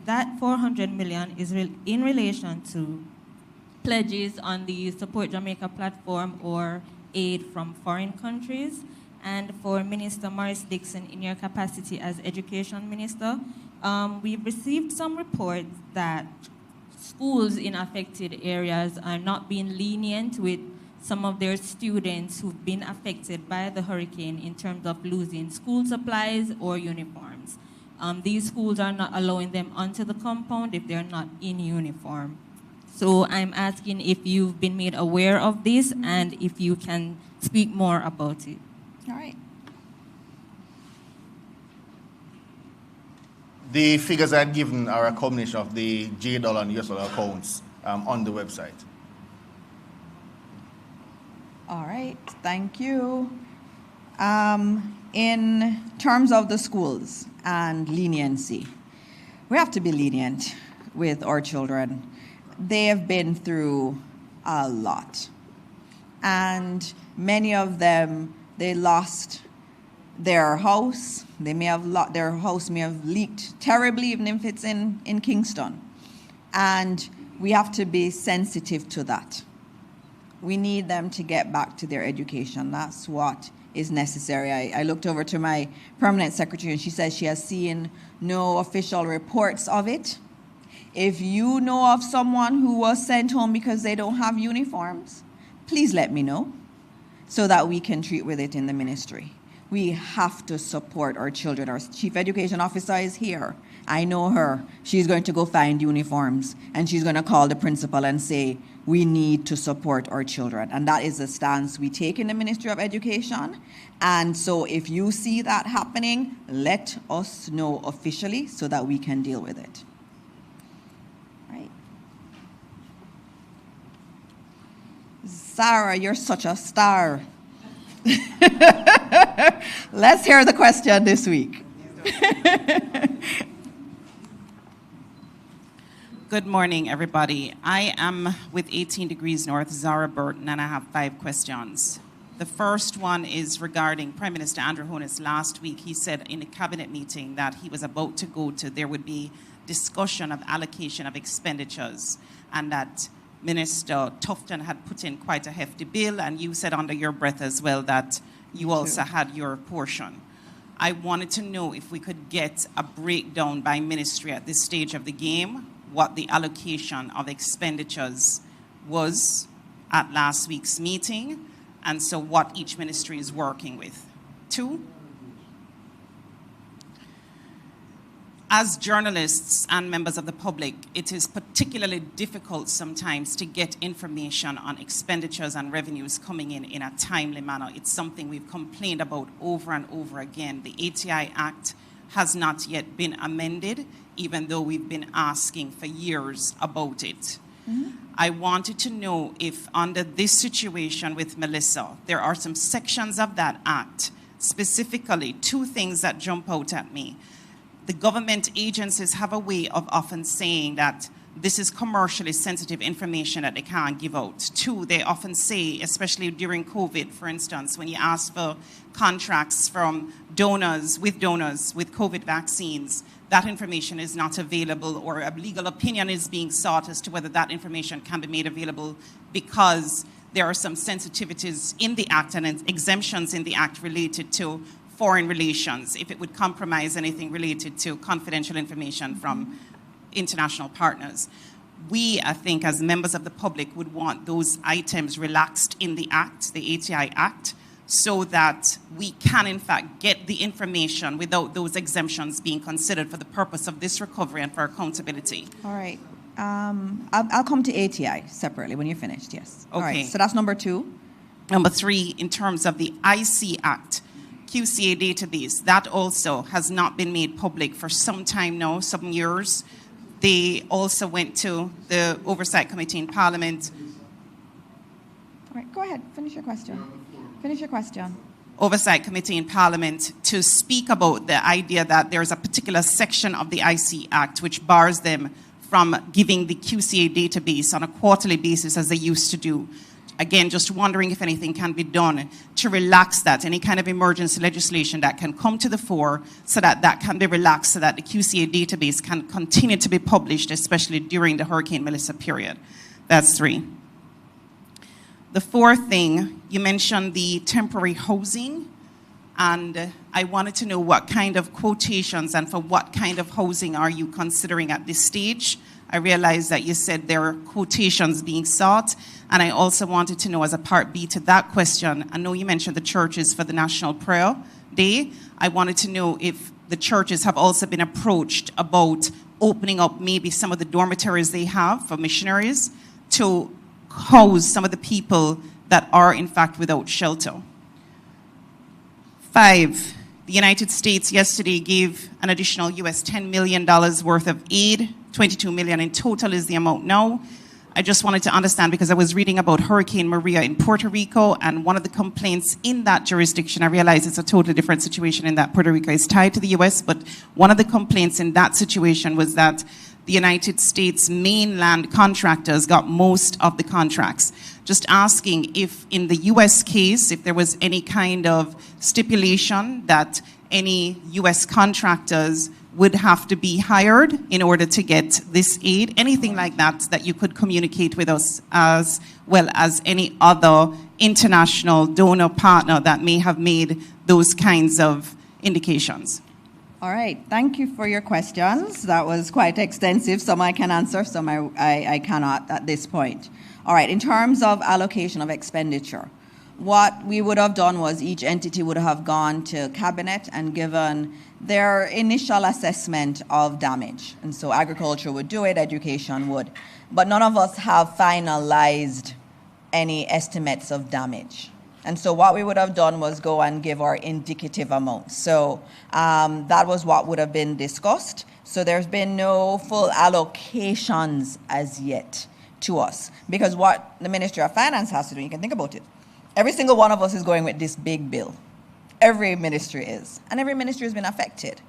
that $400 million is in relation to pledges on the Support Jamaica platform or aid from foreign countries. And for Minister Morris Dixon, in your capacity as Education Minister, we've received some reports that schools in affected areas are not being lenient with some of their students who've been affected by the hurricane in terms of losing school supplies or uniforms. These schools are not allowing them onto the compound if they're not in uniform. So I'm asking if you've been made aware of this and if you can speak more about it. All right. The figures I've given are a combination of the $J and US dollar accounts on the website. All right, thank you. In terms of the schools and leniency, we have to be lenient with our children. They have been through a lot. And many of them, they lost their house. Their house may have leaked terribly, even if it's in Kingston. And we have to be sensitive to that. We need them to get back to their education. That's what is necessary. I looked over to my permanent secretary and she says she has seen no official reports of it. If you know of someone who was sent home because they don't have uniforms, please let me know so that we can treat with it in the ministry. We have to support our children. Our chief education officer is here. I know her. She's going to go find uniforms and she's going to call the principal and say, we need to support our children. And that is the stance we take in the Ministry of Education. And so if you see that happening, let us know officially so that we can deal with it. Right. Sarah, you're such a star. Let's hear the question this week. Good morning, everybody. I am with 18 Degrees North, Zara Burton, and I have 5 questions. The first one is regarding Prime Minister Andrew Holness. Last week, he said in a cabinet meeting that he was about to go to, there would be discussion of allocation of expenditures, and that Minister Tufton had put in quite a hefty bill, and you said under your breath as well that you also had your portion. I wanted to know if we could get a breakdown by ministry at this stage of the game, what the allocation of expenditures was at last week's meeting, and so what each ministry is working with. 2, as journalists and members of the public, it is particularly difficult sometimes to get information on expenditures and revenues coming in a timely manner. It's something we've complained about over and over again. The ATI Act has not yet been amended, even though we've been asking for years about it. I wanted to know if under this situation with Melissa, there are some sections of that act, specifically 2 things that jump out at me. The government agencies have a way of often saying that this is commercially sensitive information that they can't give out. 2, they often say, especially during COVID, for instance, when you ask for contracts from donors with COVID vaccines, that information is not available, or a legal opinion is being sought as to whether that information can be made available because there are some sensitivities in the Act and exemptions in the Act related to foreign relations, if it would compromise anything related to confidential information from international partners. We, I think, as members of the public, would want those items relaxed in the Act, the ATI Act, so that we can, in fact, get the information without those exemptions being considered for the purpose of this recovery and for accountability. All right. I'll come to ATI separately when you're finished, yes. Okay. All right, so that's number 2. Number 3, in terms of the IC Act, QCA database, that also has not been made public for some time now, some years. They also went to the Oversight Committee in Parliament. All right, go ahead, finish your question. Finish your question. Oversight Committee in Parliament to speak about the idea that there's a particular section of the IC Act which bars them from giving the QCA database on a quarterly basis as they used to do. Again, just wondering if anything can be done to relax that, any kind of emergency legislation that can come to the fore so that that can be relaxed, so that the QCA database can continue to be published, especially during the Hurricane Melissa period. That's 3. The 4th thing, you mentioned the temporary housing, and I wanted to know what kind of quotations and for what kind of housing are you considering at this stage? I realized that you said there are quotations being sought, and I also wanted to know, as a part B to that question, I know you mentioned the churches for the National Prayer Day. I wanted to know if the churches have also been approached about opening up maybe some of the dormitories they have for missionaries to house some of the people that are in fact without shelter. 5, the United States yesterday gave an additional US $10 million worth of aid. 22 million in total is the amount now. I just wanted to understand, because I was reading about Hurricane Maria in Puerto Rico, and one of the complaints in that jurisdiction, I realize it's a totally different situation in that Puerto Rico is tied to the US, but one of the complaints in that situation was that the United States mainland contractors got most of the contracts. just asking if in the U.S. case, if there was any kind of stipulation that any U.S. contractors would have to be hired in order to get this aid, anything like that that you could communicate with us, as well as any other international donor partner that may have made those kinds of indications. All right, thank you for your questions. That was quite extensive. Some I can answer, some I cannot at this point. All right, in terms of allocation of expenditure, what we would have done was each entity would have gone to cabinet and given their initial assessment of damage. And so agriculture would do it, education would. But none of us have finalized any estimates of damage. And so what we would have done was go and give our indicative amounts. So that was what would have been discussed. So there's been no full allocations as yet to us. Because what the Ministry of Finance has to do, you can think about it. Every single one of us is going with this big bill. Every ministry is. And every ministry has been affected.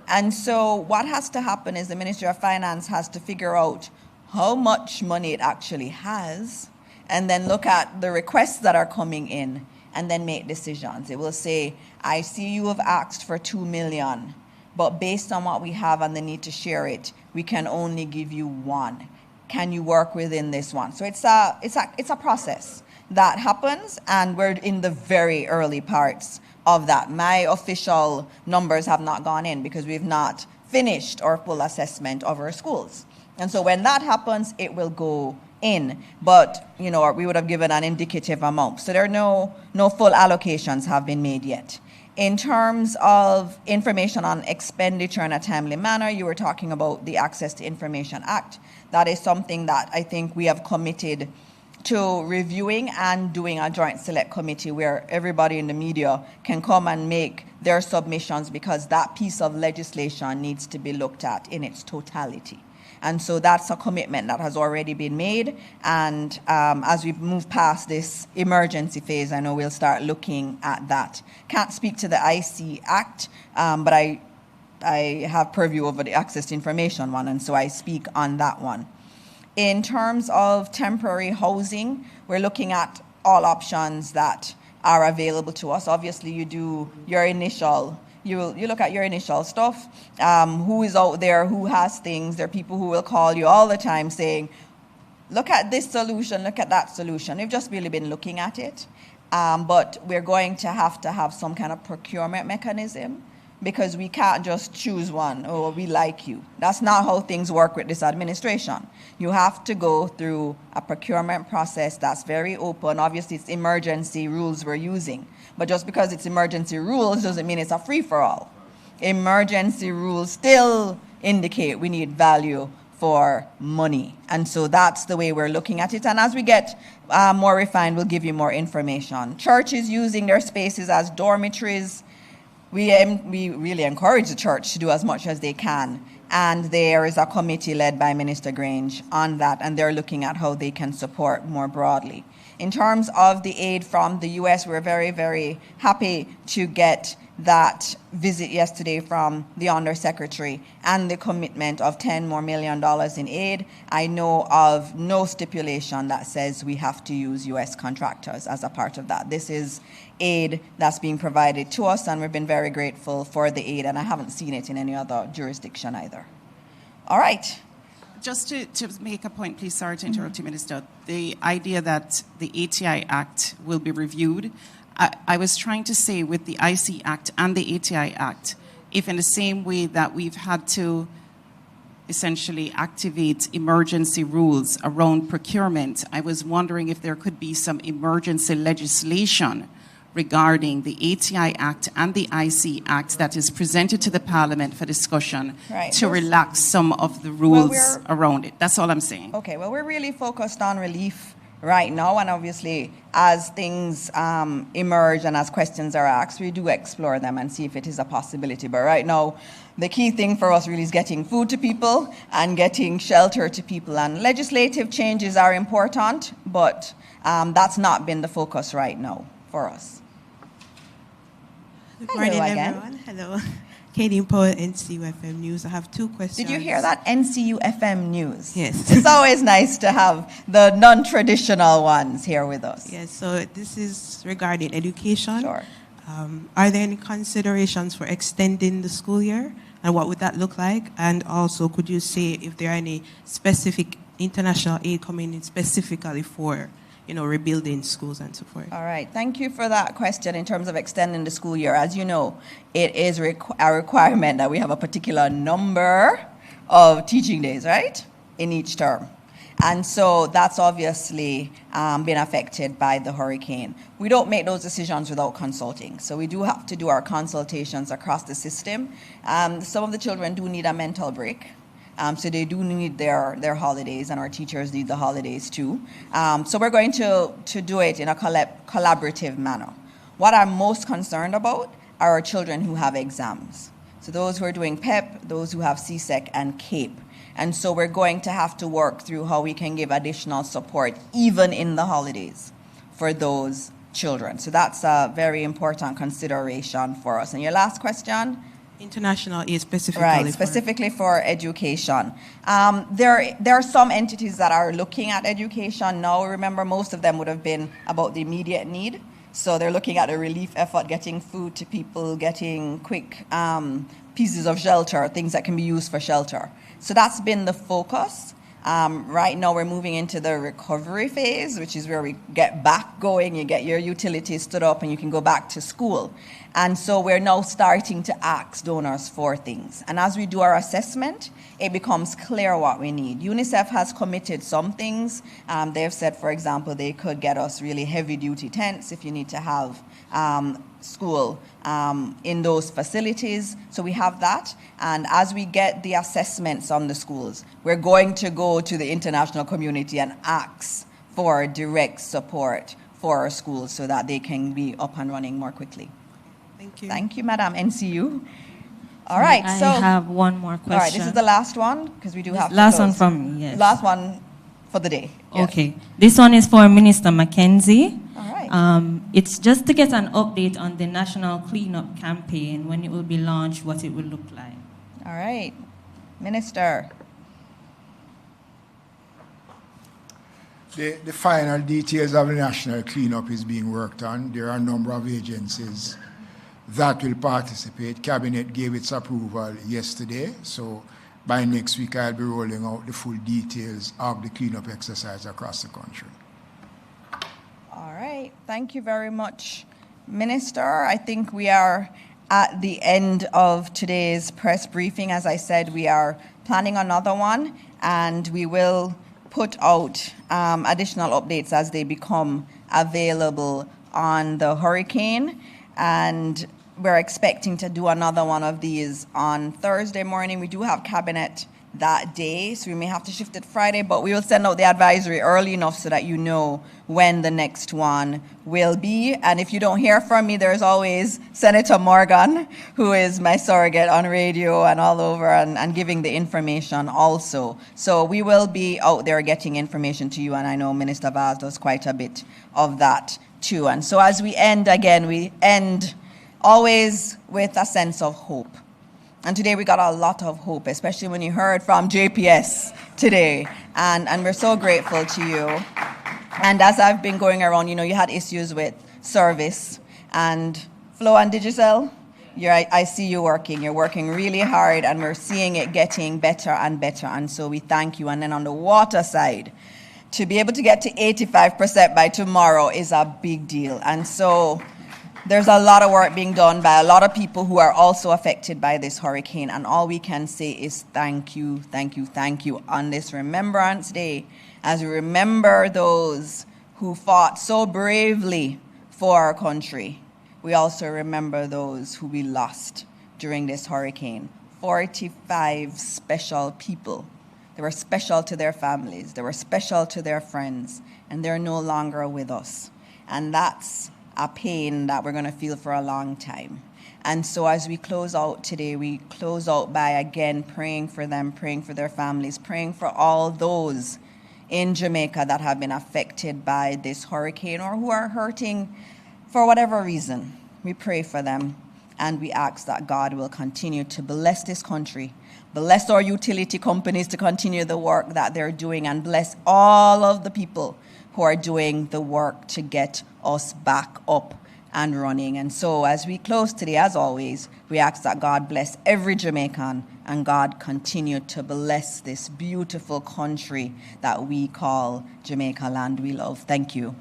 And so what has to happen is the Ministry of Finance has to figure out how much money it actually has, and then look at the requests that are coming in and then make decisions. It will say, I see you have asked for $2 million, but based on what we have and the need to share it, we can only give you $1 million. Can you work within this one? So it's a process that happens, and we're in the very early parts of that. My official numbers have not gone in because we've not finished our full assessment of our schools. And so when that happens, it will go in. But, you know, we would have given an indicative amount. So there are no full allocations have been made yet. In terms of information on expenditure in a timely manner, you were talking about the Access to Information Act. That is something that I think we have committed to reviewing and doing a joint select committee where everybody in the media can come and make their submissions, because that piece of legislation needs to be looked at in its totality. And so that's a commitment that has already been made. And as we move past this emergency phase, I know we'll start looking at that. Can't speak to the IC Act, but I have purview over the Access to Information one, and so I speak on that one. In terms of temporary housing, we're looking at all options that are available to us. Obviously, you do your initial, you look at your initial stuff, who is out there, who has things. There are people who will call you all the time saying, look at this solution, look at that solution. We've just really been looking at it. But we're going to have some kind of procurement mechanism, because we can't just choose one, oh, we like you. That's not how things work with this administration. You have to go through a procurement process that's very open. Obviously, it's emergency rules we're using. But just because it's emergency rules doesn't mean it's a free-for-all. Emergency rules still indicate we need value for money. And so that's the way we're looking at it. And as we get more refined, we'll give you more information. Churches using their spaces as dormitories. We really encourage the church to do as much as they can. And there is a committee led by Minister Grange on that, and they're looking at how they can support more broadly. In terms of the aid from the U.S., we're very, very happy to get that visit yesterday from the Undersecretary and the commitment of $10 million more in aid. I know of no stipulation that says we have to use U.S. contractors as a part of that. This is aid that's being provided to us, and we've been very grateful for the aid, and I haven't seen it in any other jurisdiction either. All right. Just to make a point, please, sorry to interrupt you, Minister. The idea that the ATI Act will be reviewed, I was trying to say with the IC Act and the ATI Act, if in the same way that we've had to essentially activate emergency rules around procurement, I was wondering if there could be some emergency legislation regarding the ATI Act and the IC Act that is presented to the Parliament for discussion to relax some of the rules around it. That's all I'm saying. Okay, well, we're really focused on relief right now, and obviously as things emerge and as questions are asked, we do explore them and see if it is a possibility. But right now, the key thing for us really is getting food to people and getting shelter to people. And legislative changes are important, but that's not been the focus right now for us. Good morning, everyone. Hello. Katie Powell, NCUFM News. I have two questions. Did you hear that? NCUFM News. Yes. It's always nice to have the non-traditional ones here with us. Yes, so this is regarding education. Sure. Are there any considerations for extending the school year? And what would that look like? And also, could you say if there are any specific international aid coming in specifically for, rebuilding schools and so forth? All right. Thank you for that question in terms of extending the school year. As you know, it is a requirement that we have a particular number of teaching days, right, in each term. And so that's obviously been affected by the hurricane. We don't make those decisions without consulting. So we do have to do our consultations across the system. Some of the children do need a mental break. So they do need their holidays, and our teachers need the holidays too. So we're going to do it in a collaborative manner. What I'm most concerned about are our children who have exams. So those who are doing PEP, those who have CSEC and CAPE. And so we're going to have to work through how we can give additional support even in the holidays for those children. So that's a very important consideration for us. And your last question? International aid specifically. Right, specifically for education. There are some entities that are looking at education now. Remember, most of them would have been about the immediate need. So they're looking at the relief effort, getting food to people, getting quick pieces of shelter, things that can be used for shelter. So that's been the focus. Right now we're moving into the recovery phase, which is where we get back going, you get your utilities stood up and you can go back to school. And so we're now starting to ask donors for things. And as we do our assessment, it becomes clear what we need. UNICEF has committed some things. They've said, for example, they could get us really heavy-duty tents if you need to have school in those facilities. So we have that. And as we get the assessments on the schools, we're going to go to the international community and ask for direct support for our schools so that they can be up and running more quickly. Thank you. Thank you, Madam NCU. All right. I So have one more question. all right, this is the last one because we do have to last close. one from me, yes. Last one for the day. Yes. Okay. This one is for Minister Mackenzie. All right. It's just to get an update on the national cleanup campaign, when it will be launched, what it will look like. All right. Minister. The final details of the national cleanup is being worked on. There are a number of agencies that will participate. Cabinet gave its approval yesterday, so by next week I'll be rolling out the full details of the cleanup exercise across the country. All right. Thank you very much, Minister. I think we are at the end of today's press briefing. As I said, we are planning another one, and we will put out additional updates as they become available on the hurricane. And we're expecting to do another one of these on Thursday morning. We do have cabinet that day, so we may have to shift it Friday, but we will send out the advisory early enough so that you know when the next one will be. And if you don't hear from me, there's always Senator Morgan, who is my surrogate on radio and all over and giving the information also. So we will be out there getting information to you, and I know Minister Vaz does quite a bit of that too. And so as we end again, we end always with a sense of hope. And today we got a lot of hope, especially when you heard from JPS today. And we're so grateful to you. And as I've been going around, you had issues with service. And Flo and Digicel, I see you working. You're working really hard, and we're seeing it getting better and better. And so we thank you. And then on the water side, to be able to get to 85% by tomorrow is a big deal. And so there's a lot of work being done by a lot of people who are also affected by this hurricane, and all we can say is thank you, thank you, thank you on this Remembrance Day, as we remember those who fought so bravely for our country. We also remember those who we lost during this hurricane. 45 special people. They were special to their families, they were special to their friends, and they're no longer with us. And that's a pain that we're going to feel for a long time. And so as we close out today, we close out by again praying for them, praying for their families, praying for all those in Jamaica that have been affected by this hurricane or who are hurting for whatever reason. We pray for them. And we ask that God will continue to bless this country, bless our utility companies to continue the work that they're doing, and bless all of the people who are doing the work to get us back up and running. And so as we close today, as always, we ask that God bless every Jamaican and God continue to bless this beautiful country that we call Jamaica, land we love. Thank you.